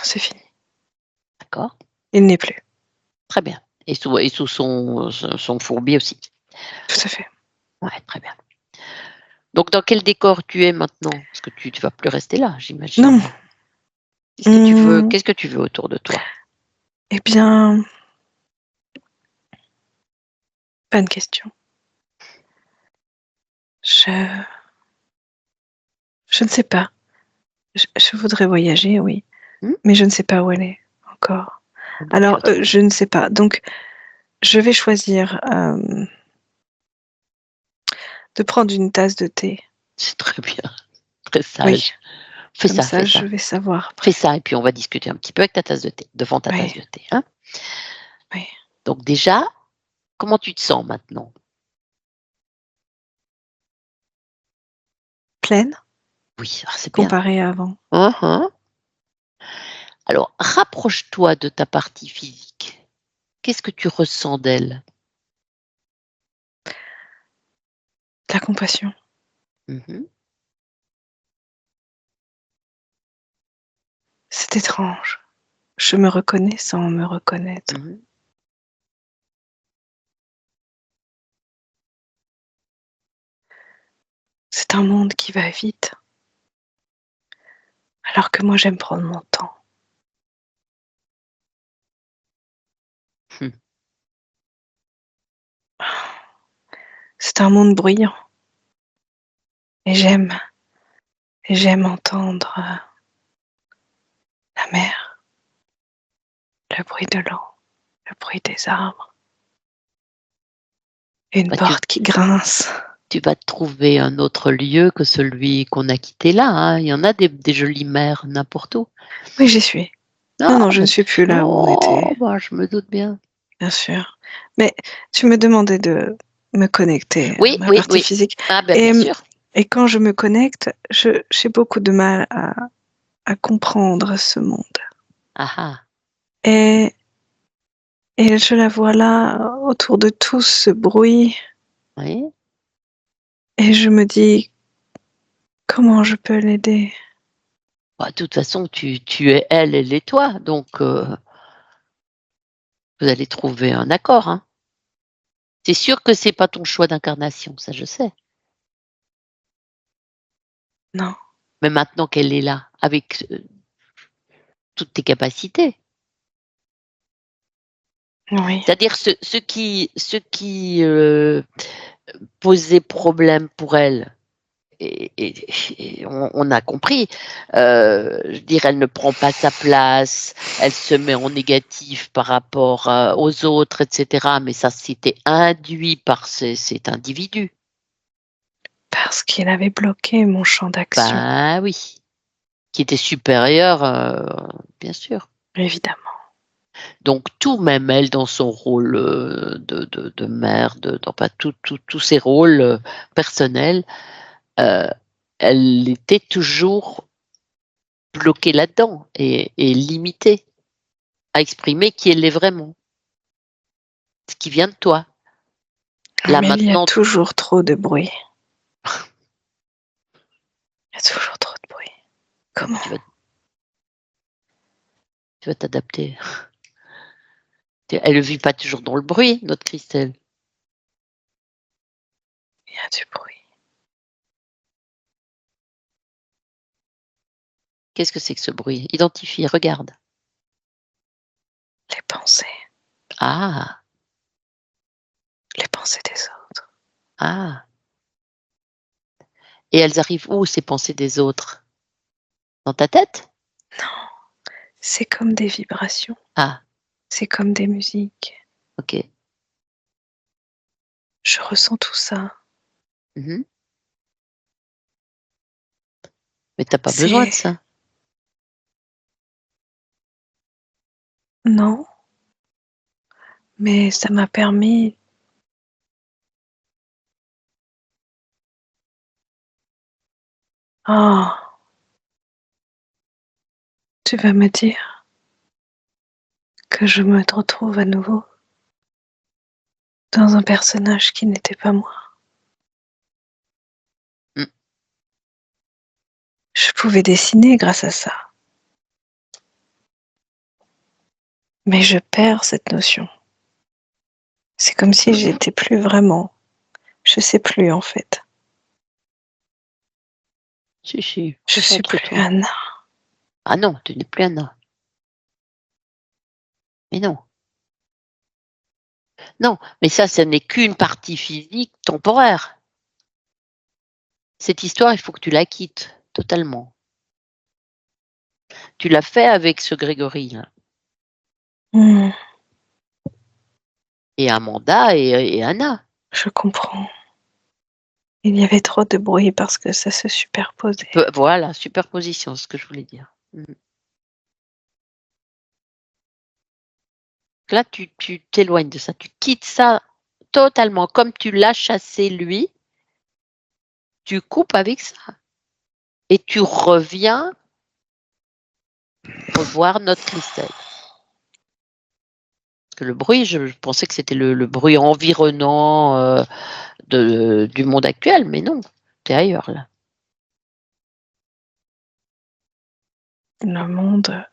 c'est fini. D'accord. Il n'est plus. Très bien. Et sous son fourbi aussi. Tout à fait. Ouais, très bien. Donc, dans quel décor tu es maintenant? Parce que tu vas plus rester là, j'imagine. Non. Qu'est-ce que tu veux autour de toi? Eh bien, bonne question. Je ne sais pas. Je voudrais voyager, oui, mais je ne sais pas où aller encore. Alors, je ne sais pas. Donc, je vais choisir de prendre une tasse de thé. C'est très bien, très Oui, sage. Fais comme ça, ça, fais ça. je vais savoir Fais après. ça et puis on va discuter un petit peu avec ta tasse de thé, devant ta tasse Oui, de thé, hein? oui. Donc déjà, comment tu te sens maintenant? Pleine, Oui, c'est bien. comparée à avant. Hein. Alors, rapproche-toi de ta partie physique. Qu'est-ce que tu ressens d'elle? De la compassion. Mmh. C'est étrange. Je me reconnais sans me reconnaître. Mmh. C'est un monde qui va vite, alors que moi j'aime prendre mon temps. Mmh. C'est un monde bruyant. Et j'aime entendre la mer, le bruit de l'eau, le bruit des arbres, une Bah, tu porte qui grince. tu vas trouver un autre lieu que celui qu'on a quitté là, hein. Il y en a des jolies mers n'importe où. Oui, j'y suis. Non, Non, je ne suis plus là où on était, je me doute bien. bien sûr. Mais tu me demandais de me connecter à Oui, ma oui, partie oui. physique. Ah ben, Et, bien sûr. et quand je me connecte, j'ai beaucoup de mal à comprendre ce monde. Ah ah. Et, et je la vois là, autour de tout ce bruit, Oui. et je me dis, comment je peux l'aider? Bah, de toute façon, tu es elle est toi, donc vous allez trouver un accord, hein. C'est sûr que c'est pas ton choix d'incarnation, ça je sais. Non, Mais maintenant qu'elle est là, avec, toutes tes capacités. oui, C'est-à-dire ce qui posait problème pour elle et on a compris, je veux dire, elle ne prend pas sa place, elle se met en négatif par rapport, aux autres et cetera, mais ça, c'était induit par cet individu. parce qu'il avait bloqué mon champ d'action, Ben oui, qui était supérieur, bien sûr. évidemment. Donc tout, même elle dans son rôle, de mère, enfin tous ses rôles, personnels, heu, elle était toujours bloquée là-dedans et limitée à exprimer qui elle est vraiment, ce qui vient de toi. Là Mais il y a maintenant, toujours trop de bruit. Il y a toujours trop de bruit. bah, Comment? tu vas t'adapter. Elle ne vit pas toujours dans le bruit, notre Christelle. Il y a du bruit. Qu'est-ce que c'est que ce bruit? Identifie, regarde. Les pensées. Ah, Les pensées des autres. ah. Et elles arrivent où, ces pensées des autres? Dans ta tête? Non, c'est comme des vibrations. Ah, C'est comme des musiques. ok. Je ressens tout ça. Mhm. Mais t'as pas besoin de ça. Non, mais ça m'a permis tu vas me dire que je me retrouve à nouveau dans un personnage qui n'était pas moi. Je pouvais dessiner grâce à ça. Mais je perds cette notion. C'est comme si j'étais plus vraiment. Je sais plus en fait. Si. Je suis plus Anna. Ah non, tu n'es plus Anna. Mais non. Non, mais ça n'est qu'une partie physique temporaire. Cette histoire, il faut que tu la quittes totalement. Tu l'as fait avec ce Grégory là. Et Amanda et Anna. Je comprends. Il y avait trop de bruit parce que ça se superposait. Voilà, superposition, c'est ce que je voulais dire. Là, tu t'éloignes de ça, tu quittes ça totalement. Comme tu l'as chassé lui, tu coupes avec ça. Et tu reviens revoir notre Christelle. Parce que le bruit, je pensais que c'était le bruit environnant du monde actuel, mais non, t'es ailleurs là. Le monde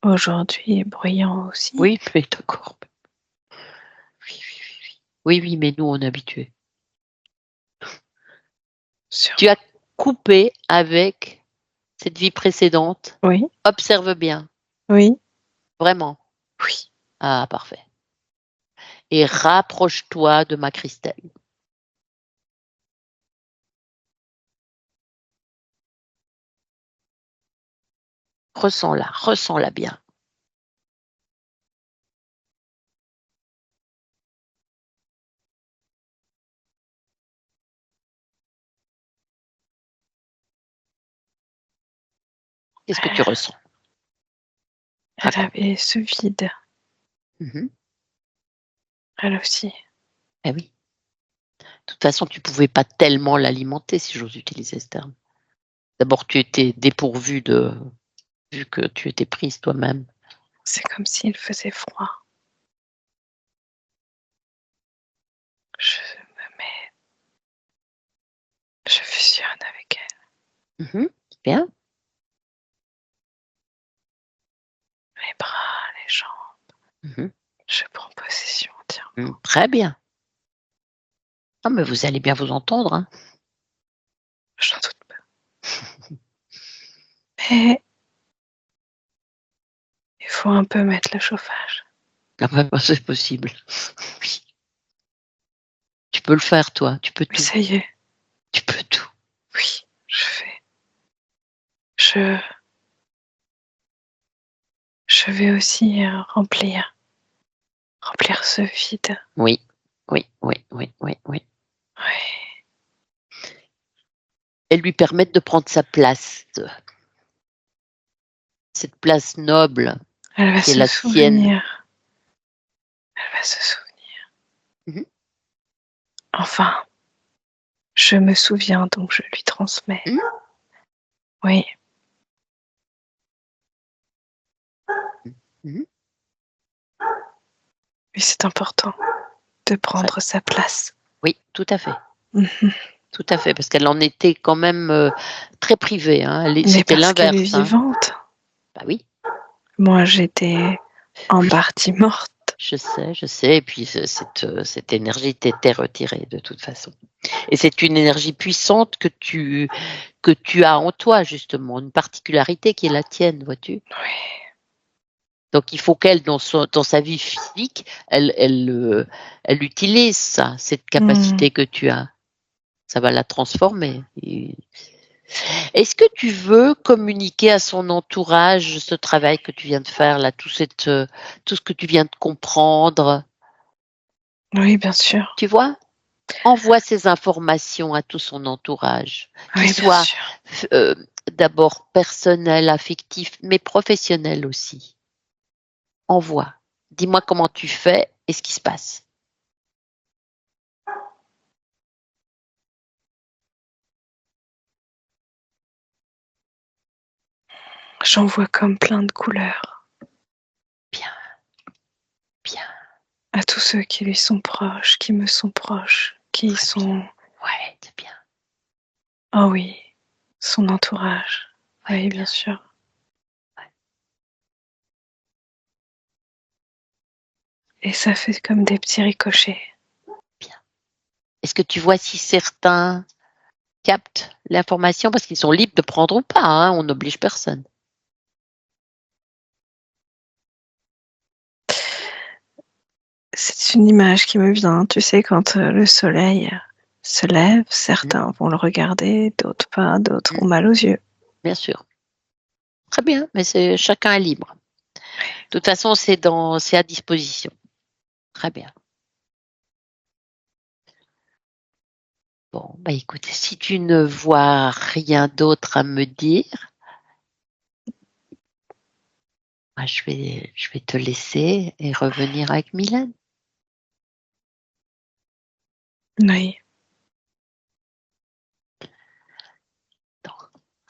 aujourd'hui est bruyant aussi. Oui, mais d'accord. Oui, mais nous, on est habitués. Tu as coupé avec cette vie précédente. Oui. Observe bien. Oui. Vraiment. Oui. Ah, parfait. Et rapproche-toi de ma Christelle. Ressens-la bien. Qu'est-ce que tu ressens? Elle avait ce vide. Elle aussi. Eh oui. De toute façon, tu ne pouvais pas tellement l'alimenter, si j'ose utiliser ce terme. D'abord, tu étais dépourvue vu que tu étais prise toi-même. C'est comme s'il faisait froid. Je fusionne avec elle. Bien. Les bras, les jambes. Je prends possession entièrement. Très bien. Non, mais vous allez bien vous entendre. Hein. Je n'en doute pas. Mais il faut un peu mettre le chauffage. Ah bah, c'est possible. Oui. Tu peux le faire, toi. Tu peux tout. Ça y est. Tu peux tout. Oui, je fais. Je vais aussi remplir ce vide. Oui. Et lui permettre de prendre sa place. Cette place noble. Elle va qui est se la souvenir. sienne. Elle va se souvenir. Enfin, je me souviens, donc je lui transmets. Oui. Mais c'est important de prendre sa place. Oui, tout à fait. Tout à fait, parce qu'elle en était quand même très privée. Hein. C'était l'inverse. Elle est vivante. Bah oui. Moi, j'étais en partie morte. je sais. Et puis cette énergie t'était retirée de toute façon. Et c'est une énergie puissante que tu as en toi justement, une particularité qui est la tienne, vois-tu. Oui. Donc il faut qu'elle, dans sa vie physique, elle utilise ça, cette capacité que tu as. Ça va la transformer. Est-ce que tu veux communiquer à son entourage ce travail que tu viens de faire là, tout ce que tu viens de comprendre? Oui, bien sûr. Tu vois? Envoie ces informations à tout son entourage, Oui, qu'ils bien soient sûr. d'abord personnels, affectifs, mais professionnels aussi. Envoie. Dis-moi comment tu fais et ce qui se passe. J'en vois comme plein de couleurs. Bien. À tous ceux qui lui sont proches, qui me sont proches, qui Très sont... bien. Ouais, c'est bien. Oh oui, son entourage. Ouais, Oui, bien sûr. Ouais. Et ça fait comme des petits ricochets. Bien. Est-ce que tu vois si certains captent l'information, parce qu'ils sont libres de prendre ou pas, hein, on n'oblige personne. C'est une image qui me vient, tu sais, quand le soleil se lève, certains vont le regarder, d'autres pas, d'autres ont mal aux yeux. Bien sûr. Très bien, mais chacun est libre. De toute façon, c'est à disposition. Très bien. Bon, bah écoute, si tu ne vois rien d'autre à me dire, bah, je vais te laisser et revenir avec Mylène. Oui. Donc,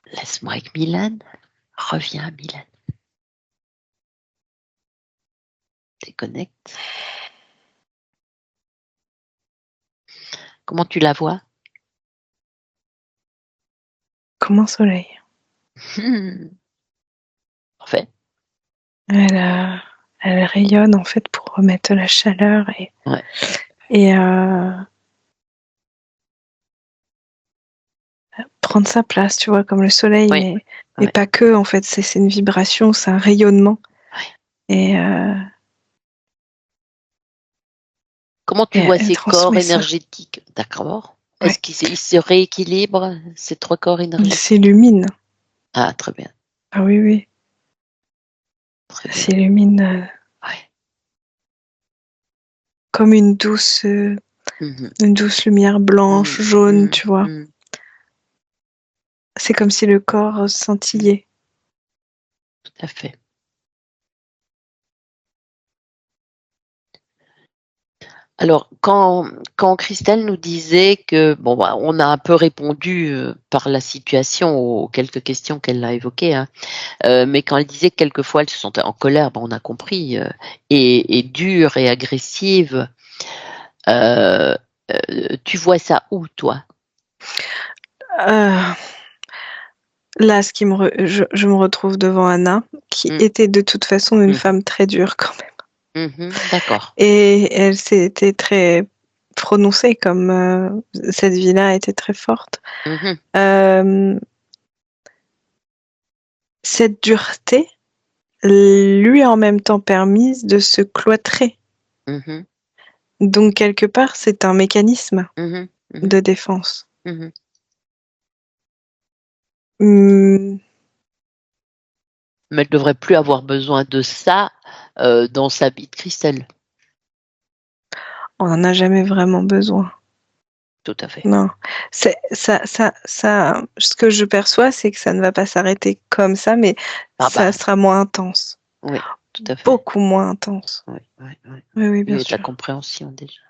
laisse-moi avec Mylène. Reviens, Mylène. Déconnecte. Comment tu la vois? Comme un soleil. Parfait. Elle rayonne en fait pour remettre la chaleur Ouais. et prendre sa place, tu vois, comme le soleil, Oui. mais pas que, en fait, c'est une vibration, c'est un rayonnement. Ouais. Et Comment tu vois elle ces corps transmet ça. énergétiques? D'accord. Ouais. Est-ce qu'ils se rééquilibrent, ces 3 corps Il énergétiques? s'illumine. Ah, très bien. Ah oui, oui. Très Ça bien. s'illumine Ouais. comme une douce lumière blanche, jaune, tu vois. C'est comme si le corps scintillait. Tout à fait. Alors, quand Christelle nous disait que, bon, bah, on a un peu répondu par la situation aux quelques questions qu'elle a évoquées, hein, mais quand elle disait que quelquefois elle se sentait en colère, on a compris, et dure et agressive, tu vois ça où, toi? Là, je me retrouve devant Anna, qui était de toute façon une femme très dure quand même. D'accord. Et elle s'était très prononcée comme cette vie-là était très forte. Cette dureté lui a en même temps permise de se cloîtrer. Donc, quelque part, c'est un mécanisme de défense. Mais elle ne devrait plus avoir besoin de ça dans sa vie de Christelle. On n'en a jamais vraiment besoin. Tout à fait. Non. Ce que je perçois, c'est que ça ne va pas s'arrêter comme ça, mais ça sera moins intense. Oui, tout à fait. Beaucoup moins intense. Oui, bien sûr. La compréhension déjà.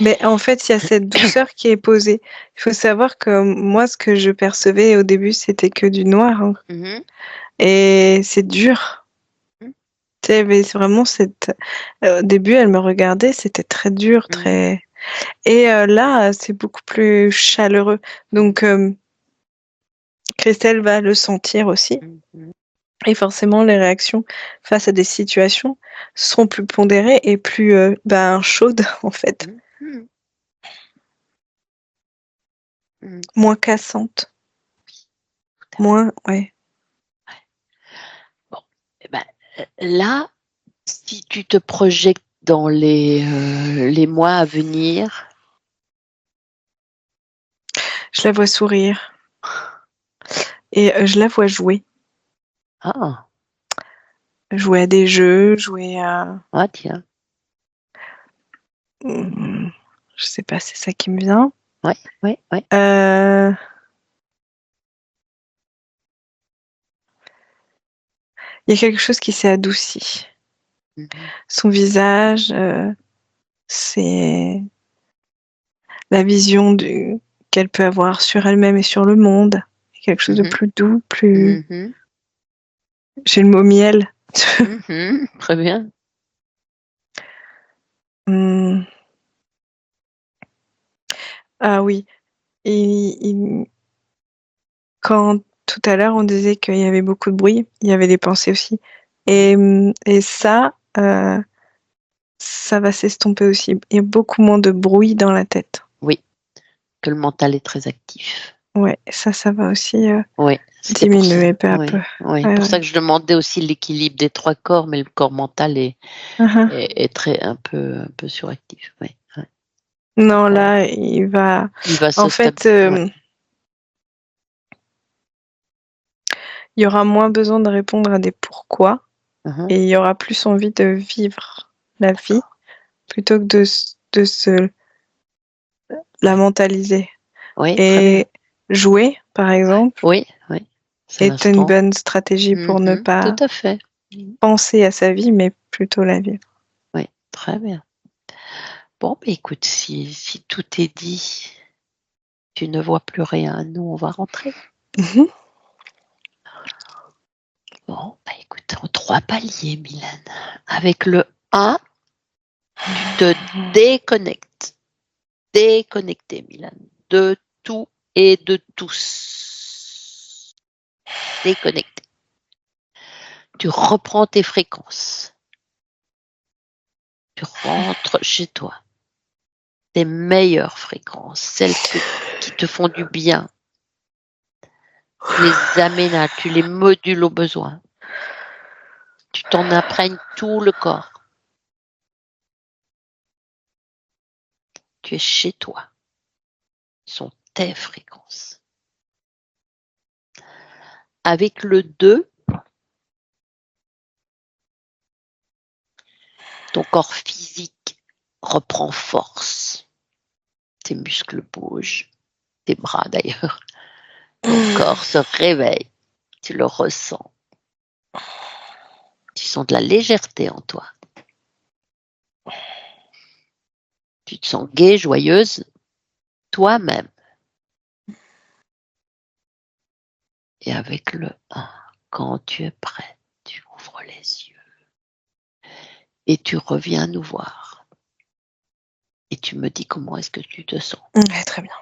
Mais en fait, il y a cette douceur qui est posée. Il faut savoir que moi, ce que je percevais au début, c'était que du noir. Hein. Et c'est dur. C'est vraiment au début, elle me regardait, c'était très dur, très. Et là, c'est beaucoup plus chaleureux. Donc, Christelle va le sentir aussi. Et forcément, les réactions face à des situations seront plus pondérées et plus chaudes, en fait. Mhm. Mhm. Moins cassantes. Moins, ouais. Bon, eh ben, là, si tu te projettes dans les mois à venir, Je la vois sourire. Et je la vois jouer. ah, Jouer à des jeux, jouer à... ah tiens, Je sais pas, c'est ça qui me vient. ouais. Il y a quelque chose qui s'est adouci. Mhm. Son visage, c'est la vision qu'elle peut avoir sur elle-même et sur le monde. Quelque chose de Mhm. plus doux, plus... Mhm. J'ai le mot miel. Mhm. Très bien. Hum. Ah oui. Quand tout à l'heure on disait qu'il y avait beaucoup de bruit, il y avait des pensées aussi. Et ça, ça va s'estomper aussi. Il y a beaucoup moins de bruit dans la tête. Oui, que le mental est très actif. Ouais, ça va aussi Oui, c'était pour ça. diminuer peu à peu. Oui, oui. Ouais, Pour ouais. ça que je demandais aussi l'équilibre des trois corps, mais le corps mental Uh-huh. est très un peu suractif. Oui, ouais. Non, D'accord. là, il va... Il va En se fait, stabiliser. il y aura moins besoin de répondre à des pourquoi et il y aura plus envie de vivre la vie plutôt que de se la mentaliser. Oui, très bien. Et jouer, par exemple, Oui, oui. C'est est une l'instant. bonne stratégie pour ne Tout pas à fait. penser à sa vie, mais plutôt la vivre. Oui, très bien. Bon, bah, écoute, si tout est dit, tu ne vois plus rien, nous, on va rentrer. Mhm. Bon, bah, écoute, en 3 paliers, Mylène. Avec le 1, tu te déconnectes. Déconnecté, Mylène. De tout et de tous. Déconnecté. Tu reprends tes fréquences. Tu rentres chez toi. Tes meilleures fréquences, celles qui te font du bien. Tu les aménages, tu les modules au besoin. Tu t'en imprègnes tout le corps. Tu es chez toi. Ce sont tes fréquences. Avec le 2, ton corps physique reprend force. Tes muscles bougent, tes bras d'ailleurs. Ton corps se réveille. Tu le ressens. Tu sens de la légèreté en toi. Tu te sens gaie, joyeuse, toi-même. Et avec le 1, quand tu es prêt, tu ouvres les yeux et tu reviens nous voir. Et tu me dis comment est-ce que tu te sens. Ouais, très bien.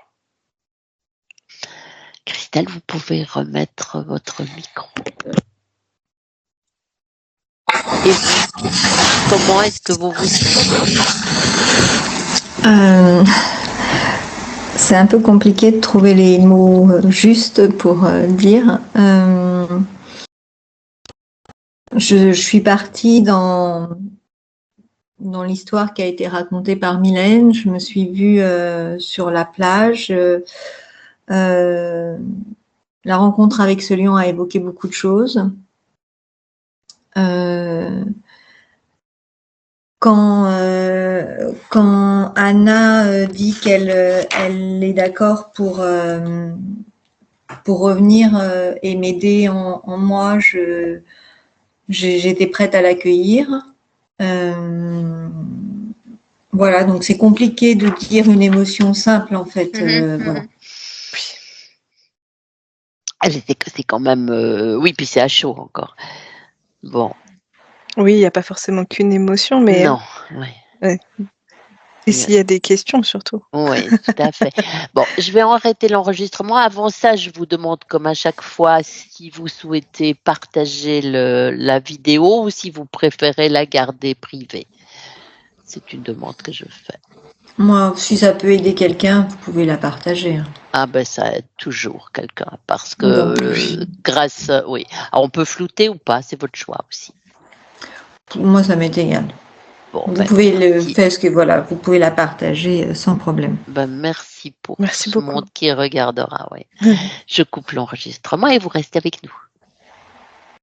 Christelle, vous pouvez remettre votre micro. Et vous, comment est-ce que vous vous sentez? C'est un peu compliqué de trouver les mots justes pour dire. Je suis partie dans l'histoire qui a été racontée par Mylène. Je me suis vue sur la plage. La rencontre avec ce lion a évoqué beaucoup de choses. Quand Anna dit qu'elle est d'accord pour revenir et m'aider en moi, j'étais prête à l'accueillir. Voilà, donc c'est compliqué de dire une émotion simple en fait. Voilà. C'est quand même... oui, puis c'est à chaud encore. Bon. Oui, il n'y a pas forcément qu'une émotion, mais... Non, oui. Ouais. Et s'il y a des questions, surtout. Oui, tout à fait. Bon, je vais arrêter l'enregistrement. Avant ça, je vous demande, comme à chaque fois, si vous souhaitez partager la vidéo ou si vous préférez la garder privée. C'est une demande que je fais. Moi, si ça peut aider quelqu'un, vous pouvez la partager. Ah ben ça aide toujours quelqu'un parce que Donc, grâce, oui. Alors, on peut flouter ou pas, c'est votre choix aussi. moi, ça m'est égal. Bon, Vous ben, pouvez le merci. faire, voilà, vous pouvez la partager sans problème. Ben, merci pour Merci tout ce beaucoup. monde qui regardera. Ouais. Je coupe l'enregistrement et vous restez avec nous.